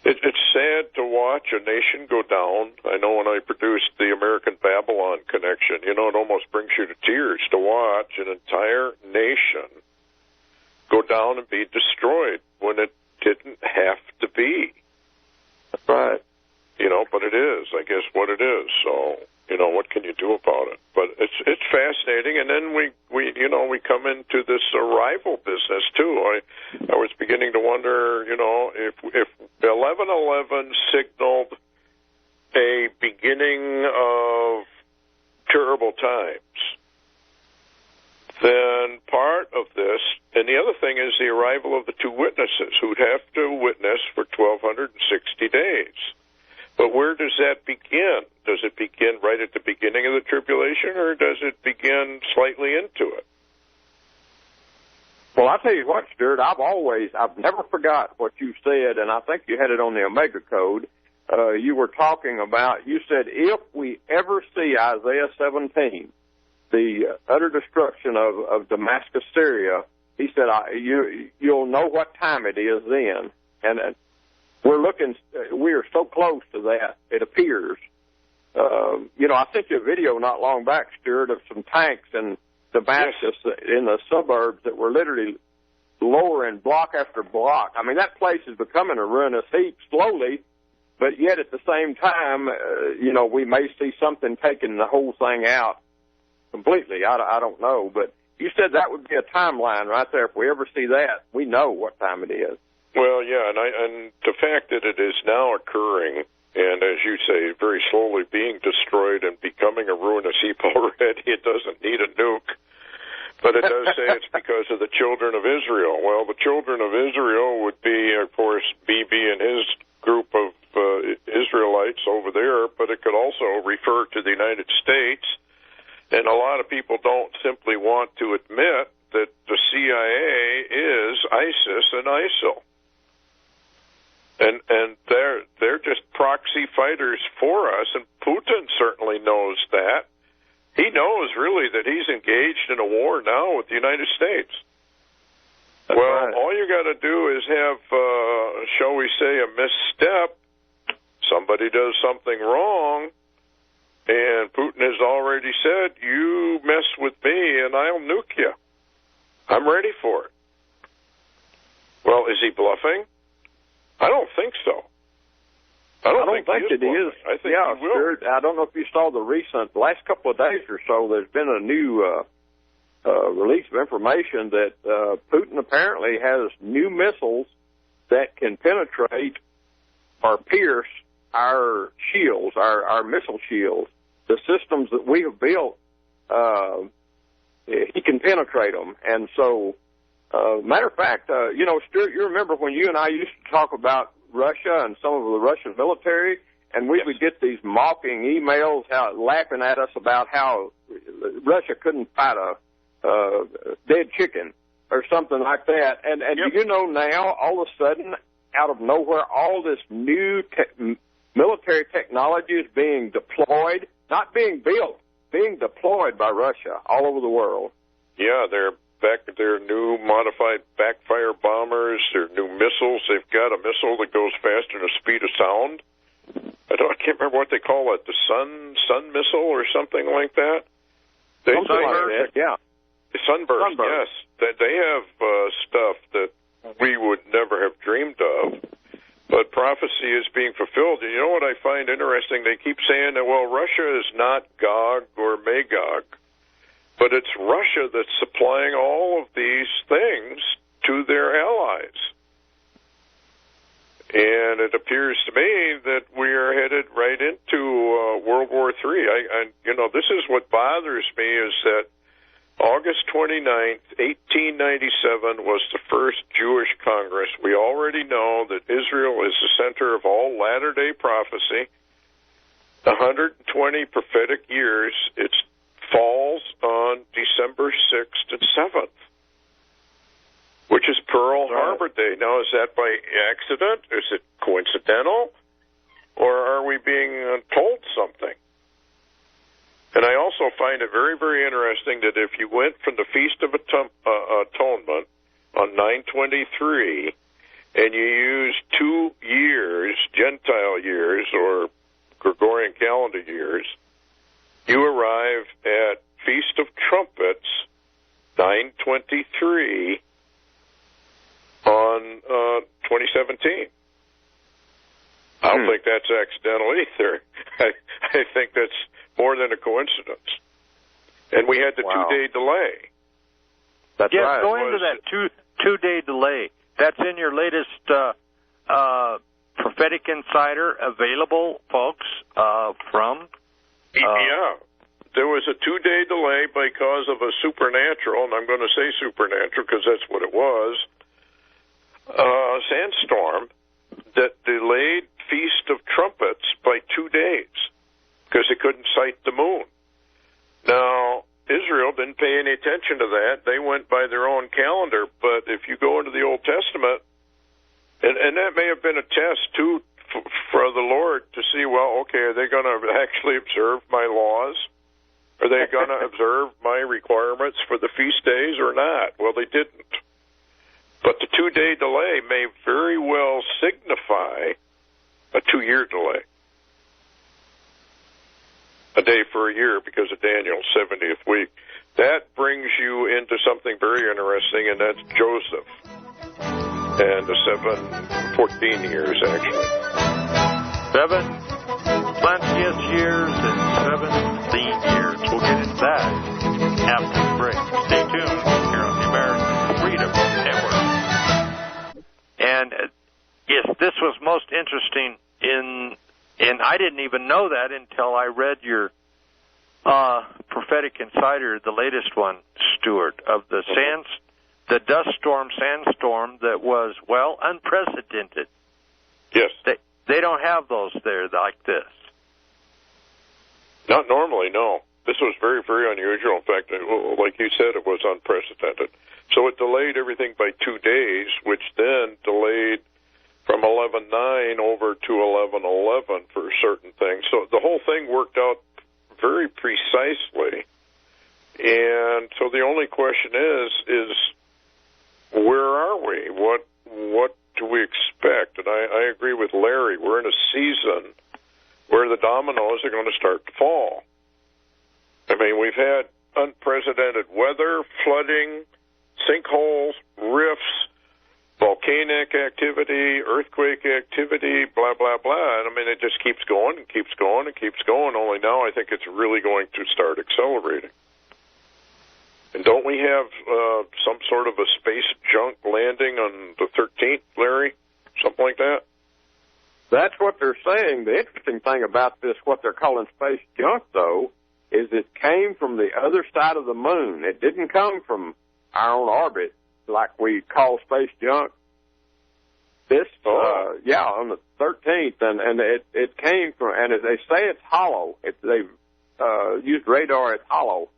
it's sad to watch a nation go down. I know when I produced the American-Babylon connection, it almost brings you to tears to watch an entire nation go down and be destroyed when it didn't have to be. That's right. But it is, I guess, what it is. So, what can you do about it? But it's fascinating. And then we come into this arrival business too. I was beginning to wonder, if 11/11 signaled a beginning of terrible times, then part of this, and the other thing is the arrival of the two witnesses who'd have to witness for 1,260 days. But where does that begin? Does it begin right at the beginning of the tribulation, or does it begin slightly into it? Well, I'll tell you what, Stewart, I've never forgot what you said, and I think you had it on the Omega Code. You were talking about, you said, if we ever see Isaiah 17, the utter destruction of Damascus, Syria, he said, you'll know what time it is then. And we are so close to that, it appears. I sent you a video not long back, Stewart, of some tanks in Damascus in the suburbs that were literally lowering block after block. I mean, that place is becoming a ruinous heap slowly, but yet at the same time, we may see something taking the whole thing out completely. I don't know, but you said that would be a timeline right there. If we ever see that, we know what time it is. Well, yeah, and the fact that it is now occurring, and as you say, very slowly being destroyed and becoming a ruinous heap already, it doesn't need a nuke. But it does say it's because of the children of Israel. Well, the children of Israel would be, of course, Bibi and his group of Israelites over there, but it could also refer to the United States. And a lot of people don't simply want to admit that the CIA is ISIS and ISIL. And they're just proxy fighters for us, and Putin certainly knows that. He knows really that he's engaged in a war now with the United States. That's right. All you got to do is have, shall we say, a misstep. Somebody does something wrong, and Putin has already said, you mess with me and I'll nuke you. I'm ready for it. Well, is he bluffing? I don't think so. I don't think that he is. I think he will. Sure. I don't know if you saw the last couple of days or so, there's been a new release of information that Putin apparently has new missiles that can penetrate or pierce our shields, our missile shields. The systems that we have built, he can penetrate them. And so, matter of fact, Stewart, you remember when you and I used to talk about Russia and some of the Russian military, and we would get these mocking emails laughing at us about how Russia couldn't fight a dead chicken or something like that. And do you know now, all of a sudden, out of nowhere, all this new military technology is being deployed, not being built, being deployed by Russia all over the world. Yeah, they're their new modified backfire bombers, their new missiles. They've got a missile that goes faster than the speed of sound. I can't remember what they call it, the sun missile or something like that. Sunburst, yeah. Sunburst, yes. They have stuff that we would never have dreamed of. But prophecy is being fulfilled. And you know what I find interesting? They keep saying that, well, Russia is not Gog or Magog, but it's Russia that's supplying all of these things to their allies. And it appears to me that we are headed right into World War III. This is what bothers me, is that August 29th, 1897 was the first Jewish Congress. We already know that Israel is the center of all latter-day prophecy. 120 prophetic years. It falls on December 6th and 7th, which is Pearl Harbor Day. Now, is that by accident? Is it coincidental? Or are we being told something? And I also find it very, very interesting that if you went from the Feast of Atonement on 9/23 and you used 2 years, Gentile years or Gregorian calendar years, you arrive at Feast of Trumpets 9/23 on 2017. I don't think that's accidental either. I think that's more than a coincidence. And we had the 2-day delay. That's right. Go into that two-day delay. That's in your latest Prophetic Insider, available, folks, from... yeah. There was a 2-day delay because of a supernatural, and I'm going to say supernatural because that's what it was, sandstorm that delayed Feast of Trumpets by 2 days because they couldn't sight the moon. Now, Israel didn't pay any attention to that. They went by their own calendar, but if you go into the Old Testament, and that may have been a test, too, for the Lord to see, well, okay, are they going to actually observe my laws? Are they going to observe my requirements for the feast days or not? Well, they didn't. But the 2-day delay may very well signify a 2-year delay. A day for a year because of Daniel's 70th week. That brings you into something very interesting, and that's Joseph. And the 14 years, actually. 7 plenteous years and 17 years. We'll get into that after the break. Stay tuned here on the American Freedom Network. And yes, this was most interesting and I didn't even know that until I read your Prophetic Insider, the latest one, Stewart, of the dust storm, sandstorm that was, well, unprecedented. Yes. They don't have those there like this. Not normally, no. This was very, very unusual. In fact, like you said, it was unprecedented. So it delayed everything by 2 days, which then delayed from 11/9 over to 11/11 for certain things. So the whole thing worked out very precisely. And so the only question is where are we? What do we expect? And I agree with Larry. We're in a season where the dominoes are going to start to fall. I mean, we've had unprecedented weather, flooding, sinkholes, rifts, volcanic activity, earthquake activity, blah, blah, blah. And I mean, it just keeps going and keeps going and keeps going. Only now I think it's really going to start accelerating. And don't we have some sort of a space junk landing on the 13th, Larry? Something like that? That's what they're saying. The interesting thing about this, what they're calling space junk, though, is it came from the other side of the moon. It didn't come from our own orbit like we call space junk. This, on the 13th, and it came from, and they say it's hollow. They've used radar, it's hollow.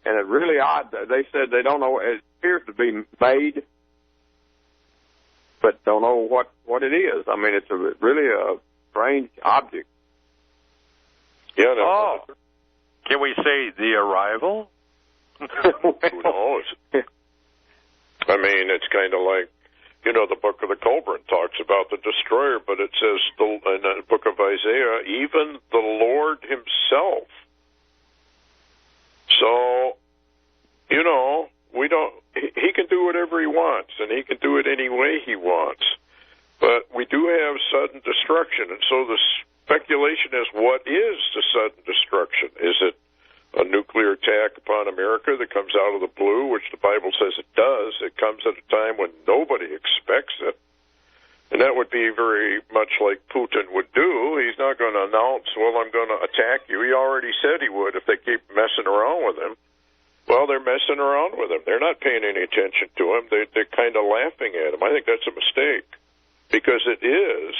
And it's really odd. They said they don't know. It appears to be made, but don't know what it is. I mean, it's really a strange object. Yeah. No. Can we say the arrival? Who knows? I mean, it's kind of like, the Book of the Cobra talks about the destroyer, but it says in the Book of Isaiah, even the Lord himself. So, he can do whatever he wants, and he can do it any way he wants. But we do have sudden destruction, and so the speculation is, what is the sudden destruction? Is it a nuclear attack upon America that comes out of the blue, which the Bible says it does? It comes at a time when nobody expects it. And that would be very much like Putin would do. He's not going to announce, well, I'm going to attack you. He already said he would if they keep messing around with him. Well, they're messing around with him. They're not paying any attention to him. They're kind of laughing at him. I think that's a mistake, because it is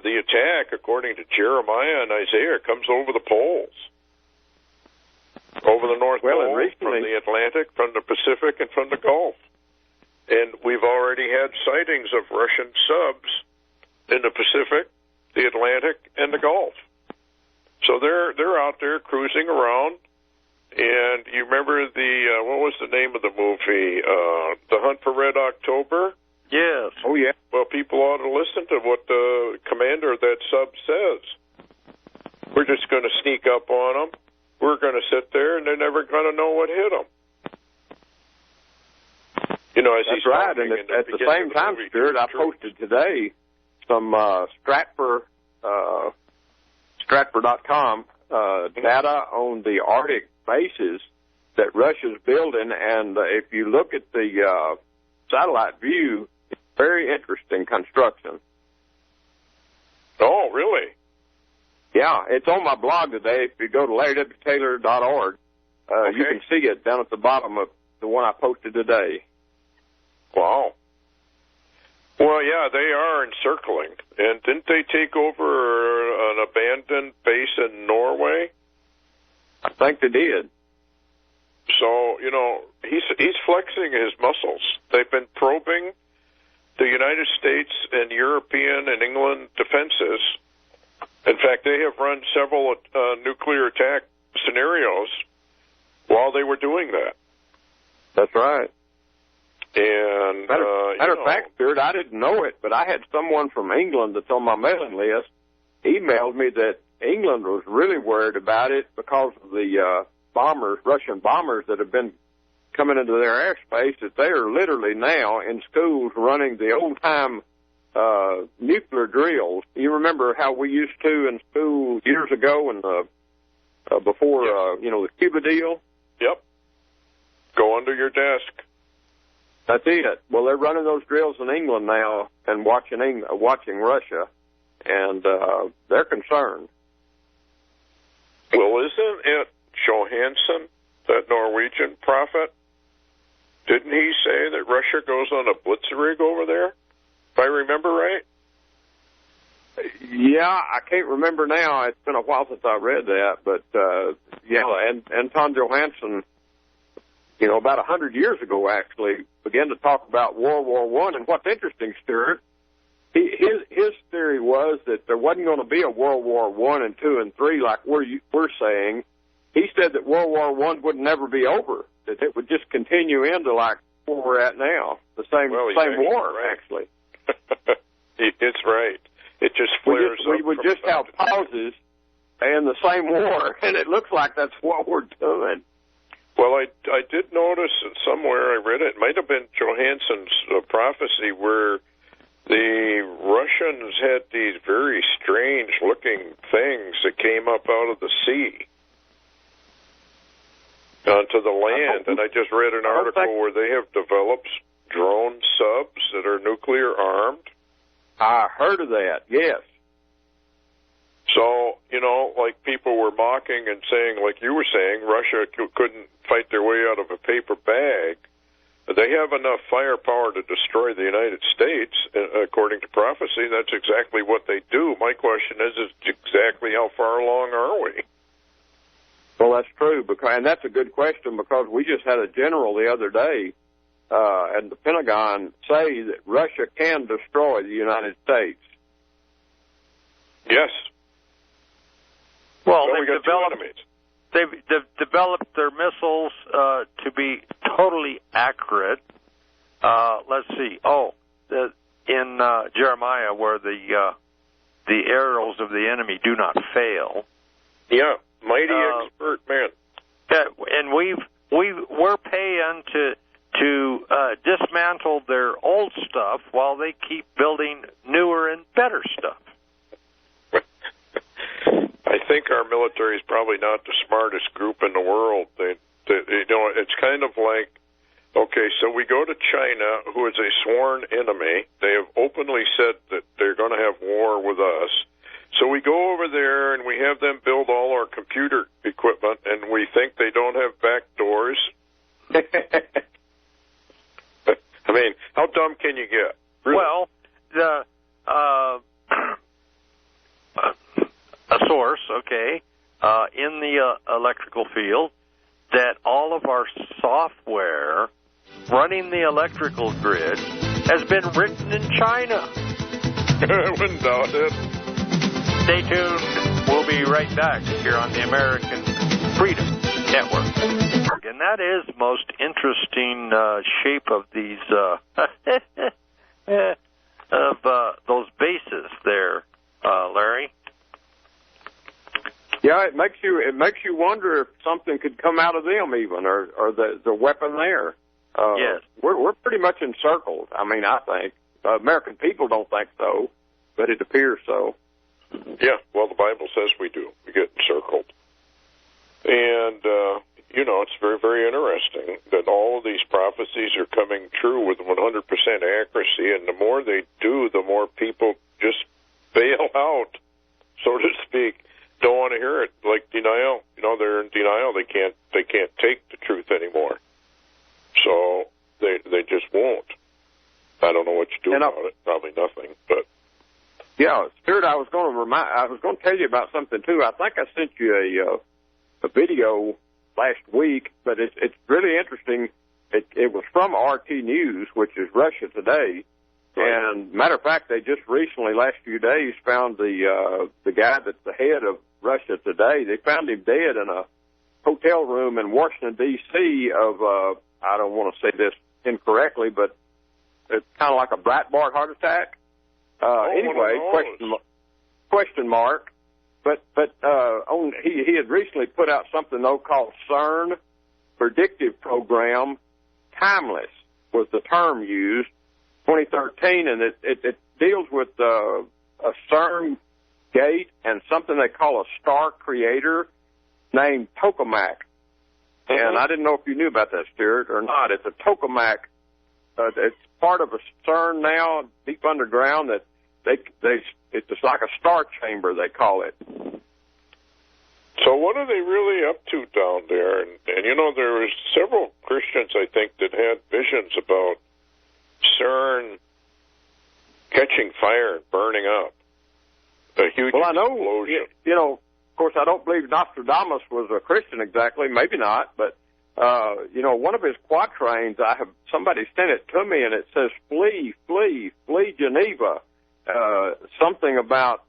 the attack, according to Jeremiah and Isaiah, comes over the poles, over the North Pole, from the Atlantic, from the Pacific, and from the Gulf. And we've already had sightings of Russian subs in the Pacific, the Atlantic, and the Gulf. So they're out there cruising around. And you remember what was the name of the movie? The Hunt for Red October? Yes. Oh, yeah. Well, people ought to listen to what the commander of that sub says. We're just going to sneak up on them. We're going to sit there, and they're never going to know what hit them. You know, as that's he's right. talking, And at the same time, Stewart, I posted today some Stratfor.com data on the Arctic bases that Russia's building, and if you look at the satellite view, it's very interesting construction. Oh, really? Yeah, it's on my blog today. If you go to LarryWTaylor.org, you can see it down at the bottom of the one I posted today. Wow. Well, yeah, they are encircling. And didn't they take over an abandoned base in Norway? I think they did. So, you know, he's flexing his muscles. They've been probing the United States and European and England defenses. In fact, they have run several nuclear attack scenarios while they were doing that. That's right. And matter of fact, Stewart, I didn't know it, but I had someone from England that's on my mailing list emailed me that England was really worried about it because of the Russian bombers that have been coming into their airspace, that they are literally now in schools running the old-time nuclear drills. You remember how we used to in school years ago and before, the Cuba deal? Yep. Go under your desk. That's it. Well, they're running those drills in England now and watching Russia, and they're concerned. Well, isn't it Johansson, that Norwegian prophet? Didn't he say that Russia goes on a blitzkrieg over there, if I remember right? Yeah, I can't remember now. It's been a while since I read that, but and Anton Johansson, about 100 years ago, actually, began to talk about World War I. And what's interesting, Stewart, his theory was that there wasn't going to be a World War I and II and III like we're saying. He said that World War I would never be over, that it would just continue into like where we're at now, the same war, right. Actually. It's right. It just flares up. We would just have pauses and the same war, and it looks like that's what we're doing. Well, I did notice somewhere, I read it might have been Johansson's prophecy, where the Russians had these very strange-looking things that came up out of the sea onto the land. And I just read an article where they have developed drone subs that are nuclear-armed. I heard of that, yes. So, like people were mocking and saying, like you were saying, Russia couldn't fight their way out of a paper bag. They have enough firepower to destroy the United States, according to prophecy. That's exactly what they do. My question is exactly how far along are we? Well, that's true, and that's a good question, because we just had a general the other day at the Pentagon say that Russia can destroy the United States. Yes. Well, they've developed their missiles to be totally accurate. Let's see. In Jeremiah, where the arrows of the enemy do not fail. Yeah, mighty expert man. And we're paying to dismantle their old stuff while they they keep building newer and better stuff. I think our military is probably not the smartest group in the world. It's kind of like, okay, so we go to China, who is a sworn enemy. They have openly said that they're going to have war with us. So we go over there and we have them build all our computer equipment, and we think they don't have back doors. I mean, how dumb can you get? Really? Well, a source, okay, in the electrical field, that all of our software running the electrical grid has been written in China. I wouldn't doubt it. Stay tuned. We'll be right back here on the American Freedom Network. And that is the most interesting shape of these those bases there, Larry. Yeah, it makes you wonder if something could come out of them even, or the weapon there. Yes, we're pretty much encircled. I mean, I think American people don't think so, but it appears so. Yeah, well, the Bible says we do. We get encircled. And, it's very, very interesting that all of these prophecies are coming true with 100% accuracy, and the more they do, the more people just bail out, so to speak. Don't want to hear it. Like denial. They're in denial. They can't take the truth anymore. So they just won't. I don't know what you do about it. Probably nothing, but. Yeah, Stewart, I was going to tell you about something too. I think I sent you a video last week, but it's really interesting. It was from RT News, which is Russia Today. Right. And matter of fact, they just recently, last few days, found the guy that's the head of Russia Today. They found him dead in a hotel room in Washington D.C. of I don't want to say this incorrectly, but it's kind of like a Breitbart heart attack. Anyway, question mark. But he had recently put out something though called CERN Predictive Program. Timeless was the term used, 2013, and it deals with a CERN gate and something they call a star creator named tokamak. And I didn't know if you knew about that, Stewart, or not. It's a tokamak. It's part of a CERN now, deep underground, that it's just like a star chamber, they call it. So what are they really up to down there? And there was several Christians, I think, that had visions about CERN catching fire and burning up. A huge explosion. I know, of course, I don't believe Nostradamus was a Christian exactly, maybe not, but one of his quatrains, somebody sent it to me, and it says, flee, flee, flee Geneva. Something about,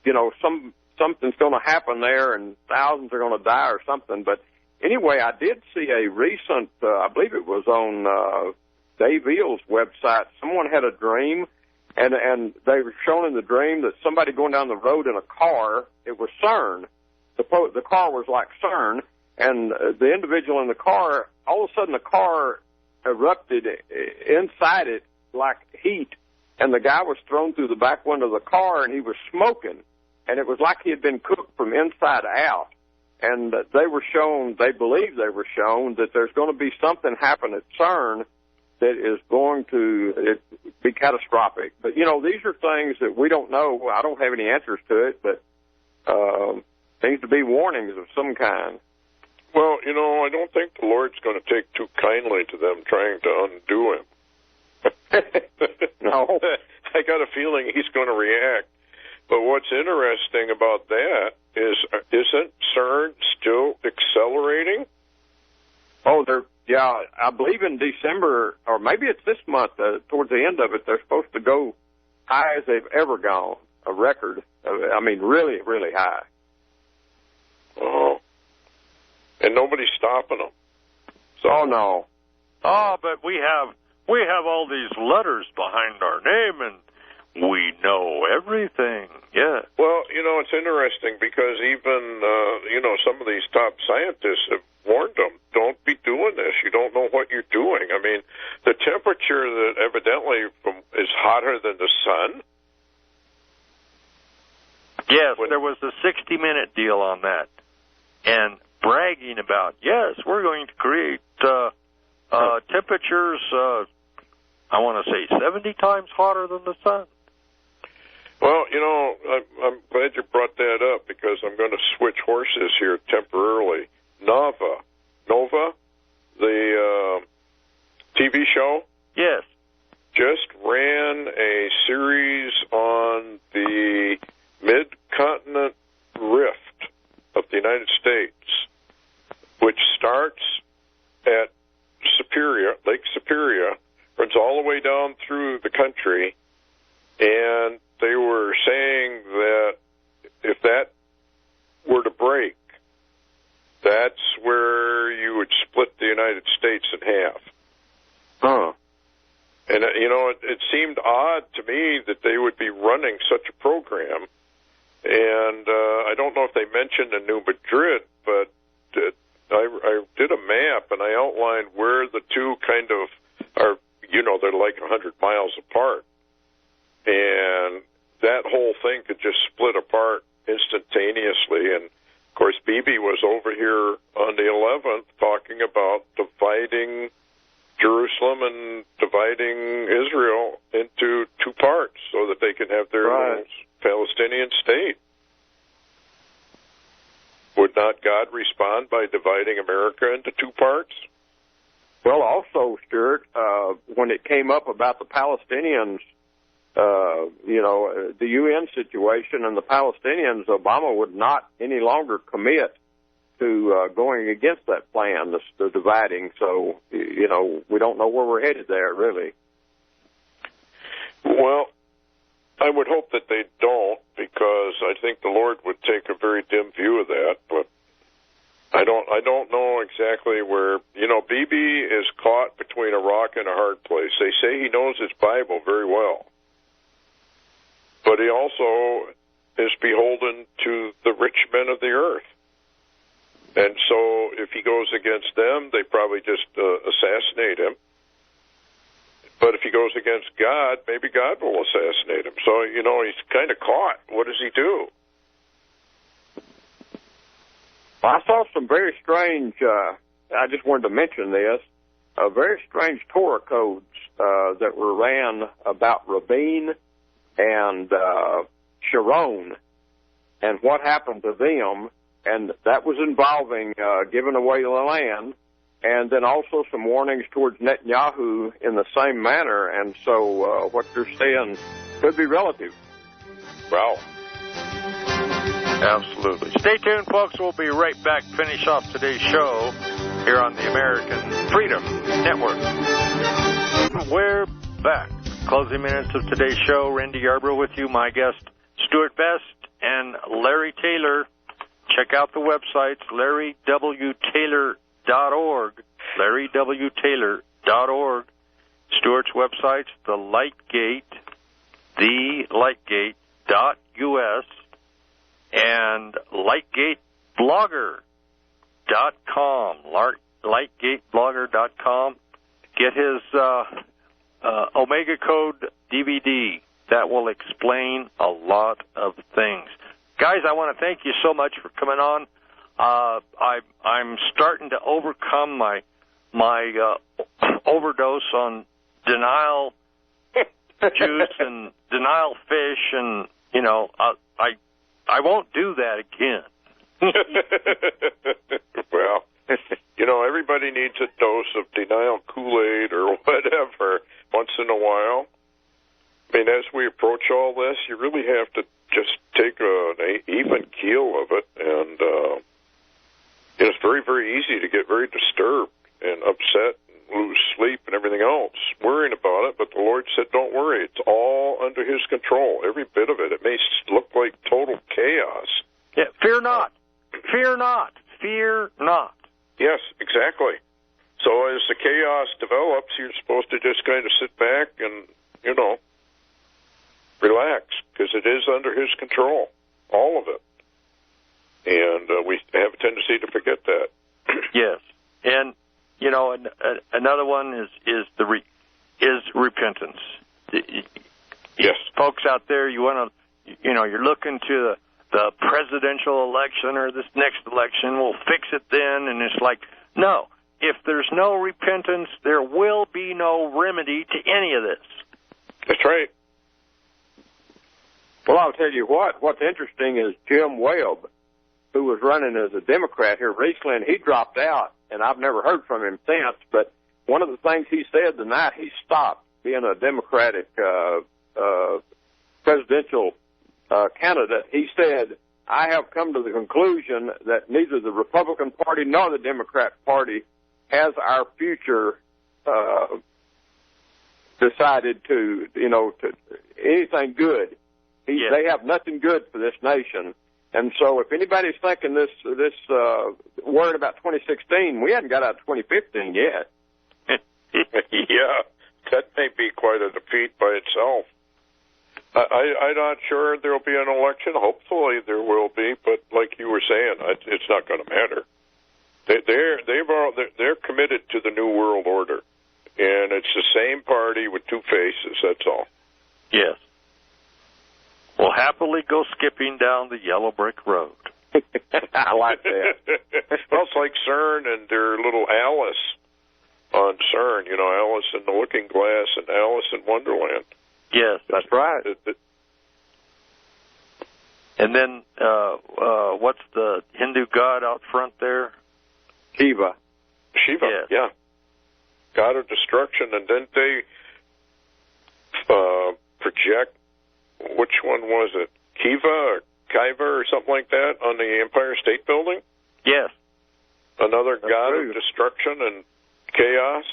something's going to happen there and thousands are going to die or something. But anyway, I did see a recent, I believe it was on Dave Eel's website. Someone had a dream, and they were shown in the dream that somebody going down the road in a car, it was CERN. The car was like CERN. And the individual in the car, all of a sudden the car erupted inside it like heat. And the guy was thrown through the back window of the car, and he was smoking. And it was like he had been cooked from inside out. And they believe they were shown that there's going to be something happen at CERN that is going to be catastrophic. But, these are things that we don't know. I don't have any answers to it, but seems to be warnings of some kind. Well, I don't think the Lord's going to take too kindly to them trying to undo him. No. I got a feeling he's going to react. But what's interesting about that is, isn't CERN still accelerating? Oh, I believe in December, or maybe it's this month, towards the end of it, they're supposed to go high as they've ever gone, a record. Really, really high. Oh. And nobody's stopping them. So. Oh, no. Oh, but we have all these letters behind our name, and we know everything. Yeah. Well, it's interesting because even, some of these top scientists have warned them, don't be doing this. You don't know what you're doing. I mean, the temperature that evidently is was a 60-minute deal on that, and bragging about, yes, we're going to create temperatures, I want to say 70 times hotter than the sun. Well, I'm glad you brought that up, because I'm going to switch horses here temporarily. Nova, the TV show? Yes. Just ran a series on the mid-continent rift of the United States, which starts at Lake Superior, runs all the way down through the country, and they were saying that if that were to break, that's where you would split the United States in half. Huh. And, it seemed odd to me that they would be running such a program. And I don't know if they mentioned in New Madrid, but I did a map, and I outlined where the two kind of are, they're like 100 miles apart. And that whole thing could just split apart instantaneously. And, of course, Bibi was over here on the 11th talking about dividing Jerusalem and dividing Israel into two parts so that they can have their own Palestinian state. Would not God respond by dividing America into two parts? Well, also, Stewart, when it came up about the Palestinians, the UN situation and the Palestinians, Obama would not any longer commit to going against that plan, the dividing. So, we don't know where we're headed there, really. Well, I would hope that they don't, because I think the Lord would take a very dim view of that. But I don't know exactly where. Bibi is caught between a rock and a hard place. They say he knows his Bible very well, but he also is beholden to the rich men of the earth. And so if he goes against them, they probably just assassinate him. But if he goes against God, maybe God will assassinate him. So, he's kind of caught. What does he do? I saw some very strange, I just wanted to mention this, very strange Torah codes that were ran about Rabin and Sharon and what happened to them. And that was involving giving away the land, and then also some warnings towards Netanyahu in the same manner. And so what they're saying could be relative. Wow. Absolutely. Stay tuned, folks. We'll be right back. Finish off today's show here on the American Freedom Network. We're back. Closing minutes of today's show. Randy Yarborough with you. My guest, Stewart Best and Larry Taylor. Check out the websites, LarryWTaylor.org, LarryWTaylor.org. Stewart's websites, thelightgate.us, and lightgateblogger.com, lightgateblogger.com. Get his Omega Code DVD. That will explain a lot of things. Guys, I want to thank you so much for coming on. I'm starting to overcome my overdose on denial juice and denial fish, and I won't do that again. Well, everybody needs a dose of denial Kool-Aid or whatever once in a while. I mean, as we approach all this, you really have to just take an even keel of it, and it's very, very easy to get very disturbed and upset and lose sleep and everything else, worrying about it, but the Lord said, don't worry, it's all under His control, every bit of it. It may look like total chaos. Yeah, fear not. Fear not. Fear not. Yes, exactly. So as the chaos develops, you're supposed to just kind of sit back and, relax, because it is under His control, all of it. And we have a tendency to forget that. Yes. And, another one is repentance. Yes. Folks out there, you want to, you're looking to the presidential election or this next election, we'll fix it then. And it's like, no, if there's no repentance, there will be no remedy to any of this. That's right. Well, I'll tell you what's interesting is Jim Webb, who was running as a Democrat here recently, and he dropped out, and I've never heard from him since. But one of the things he said the night he stopped being a Democratic presidential candidate, he said, I have come to the conclusion that neither the Republican Party nor the Democrat Party has our future decided to anything good. Yes. They have nothing good for this nation. And so if anybody's thinking this worried about 2016, we hadn't got out of 2015 yet. Yeah, that may be quite a defeat by itself. I'm not sure there'll be an election. Hopefully there will be, but like you were saying, it's not going to matter. They're committed to the New World Order, and it's the same party with two faces. That's all. Yes. We'll happily go skipping down the yellow brick road. I like that. Well, it's like CERN and their little Alice on CERN. Alice in the Looking Glass and Alice in Wonderland. Yes, that's right. And then, what's the Hindu god out front there? Shiva, yes. Yeah. God of destruction. And then they project, which one was it? Kiva or something like that on the Empire State Building? Yes. Another That's god true. of destruction and chaos.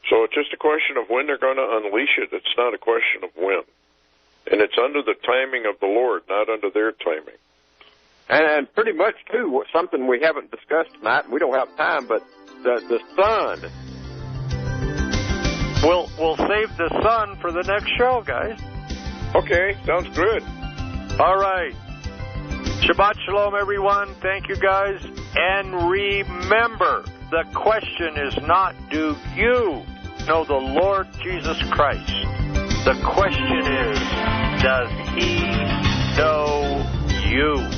So it's just a question of when they're going to unleash it. It's not a question of when. And it's under the timing of the Lord, not under their timing. And pretty much, too, something we haven't discussed tonight, and we don't have time, but the sun. We'll save the sun for the next show, guys. Okay, sounds good. All right. Shabbat shalom, everyone. Thank you, guys. And remember, the question is not, do you know the Lord Jesus Christ? The question is, does he know you?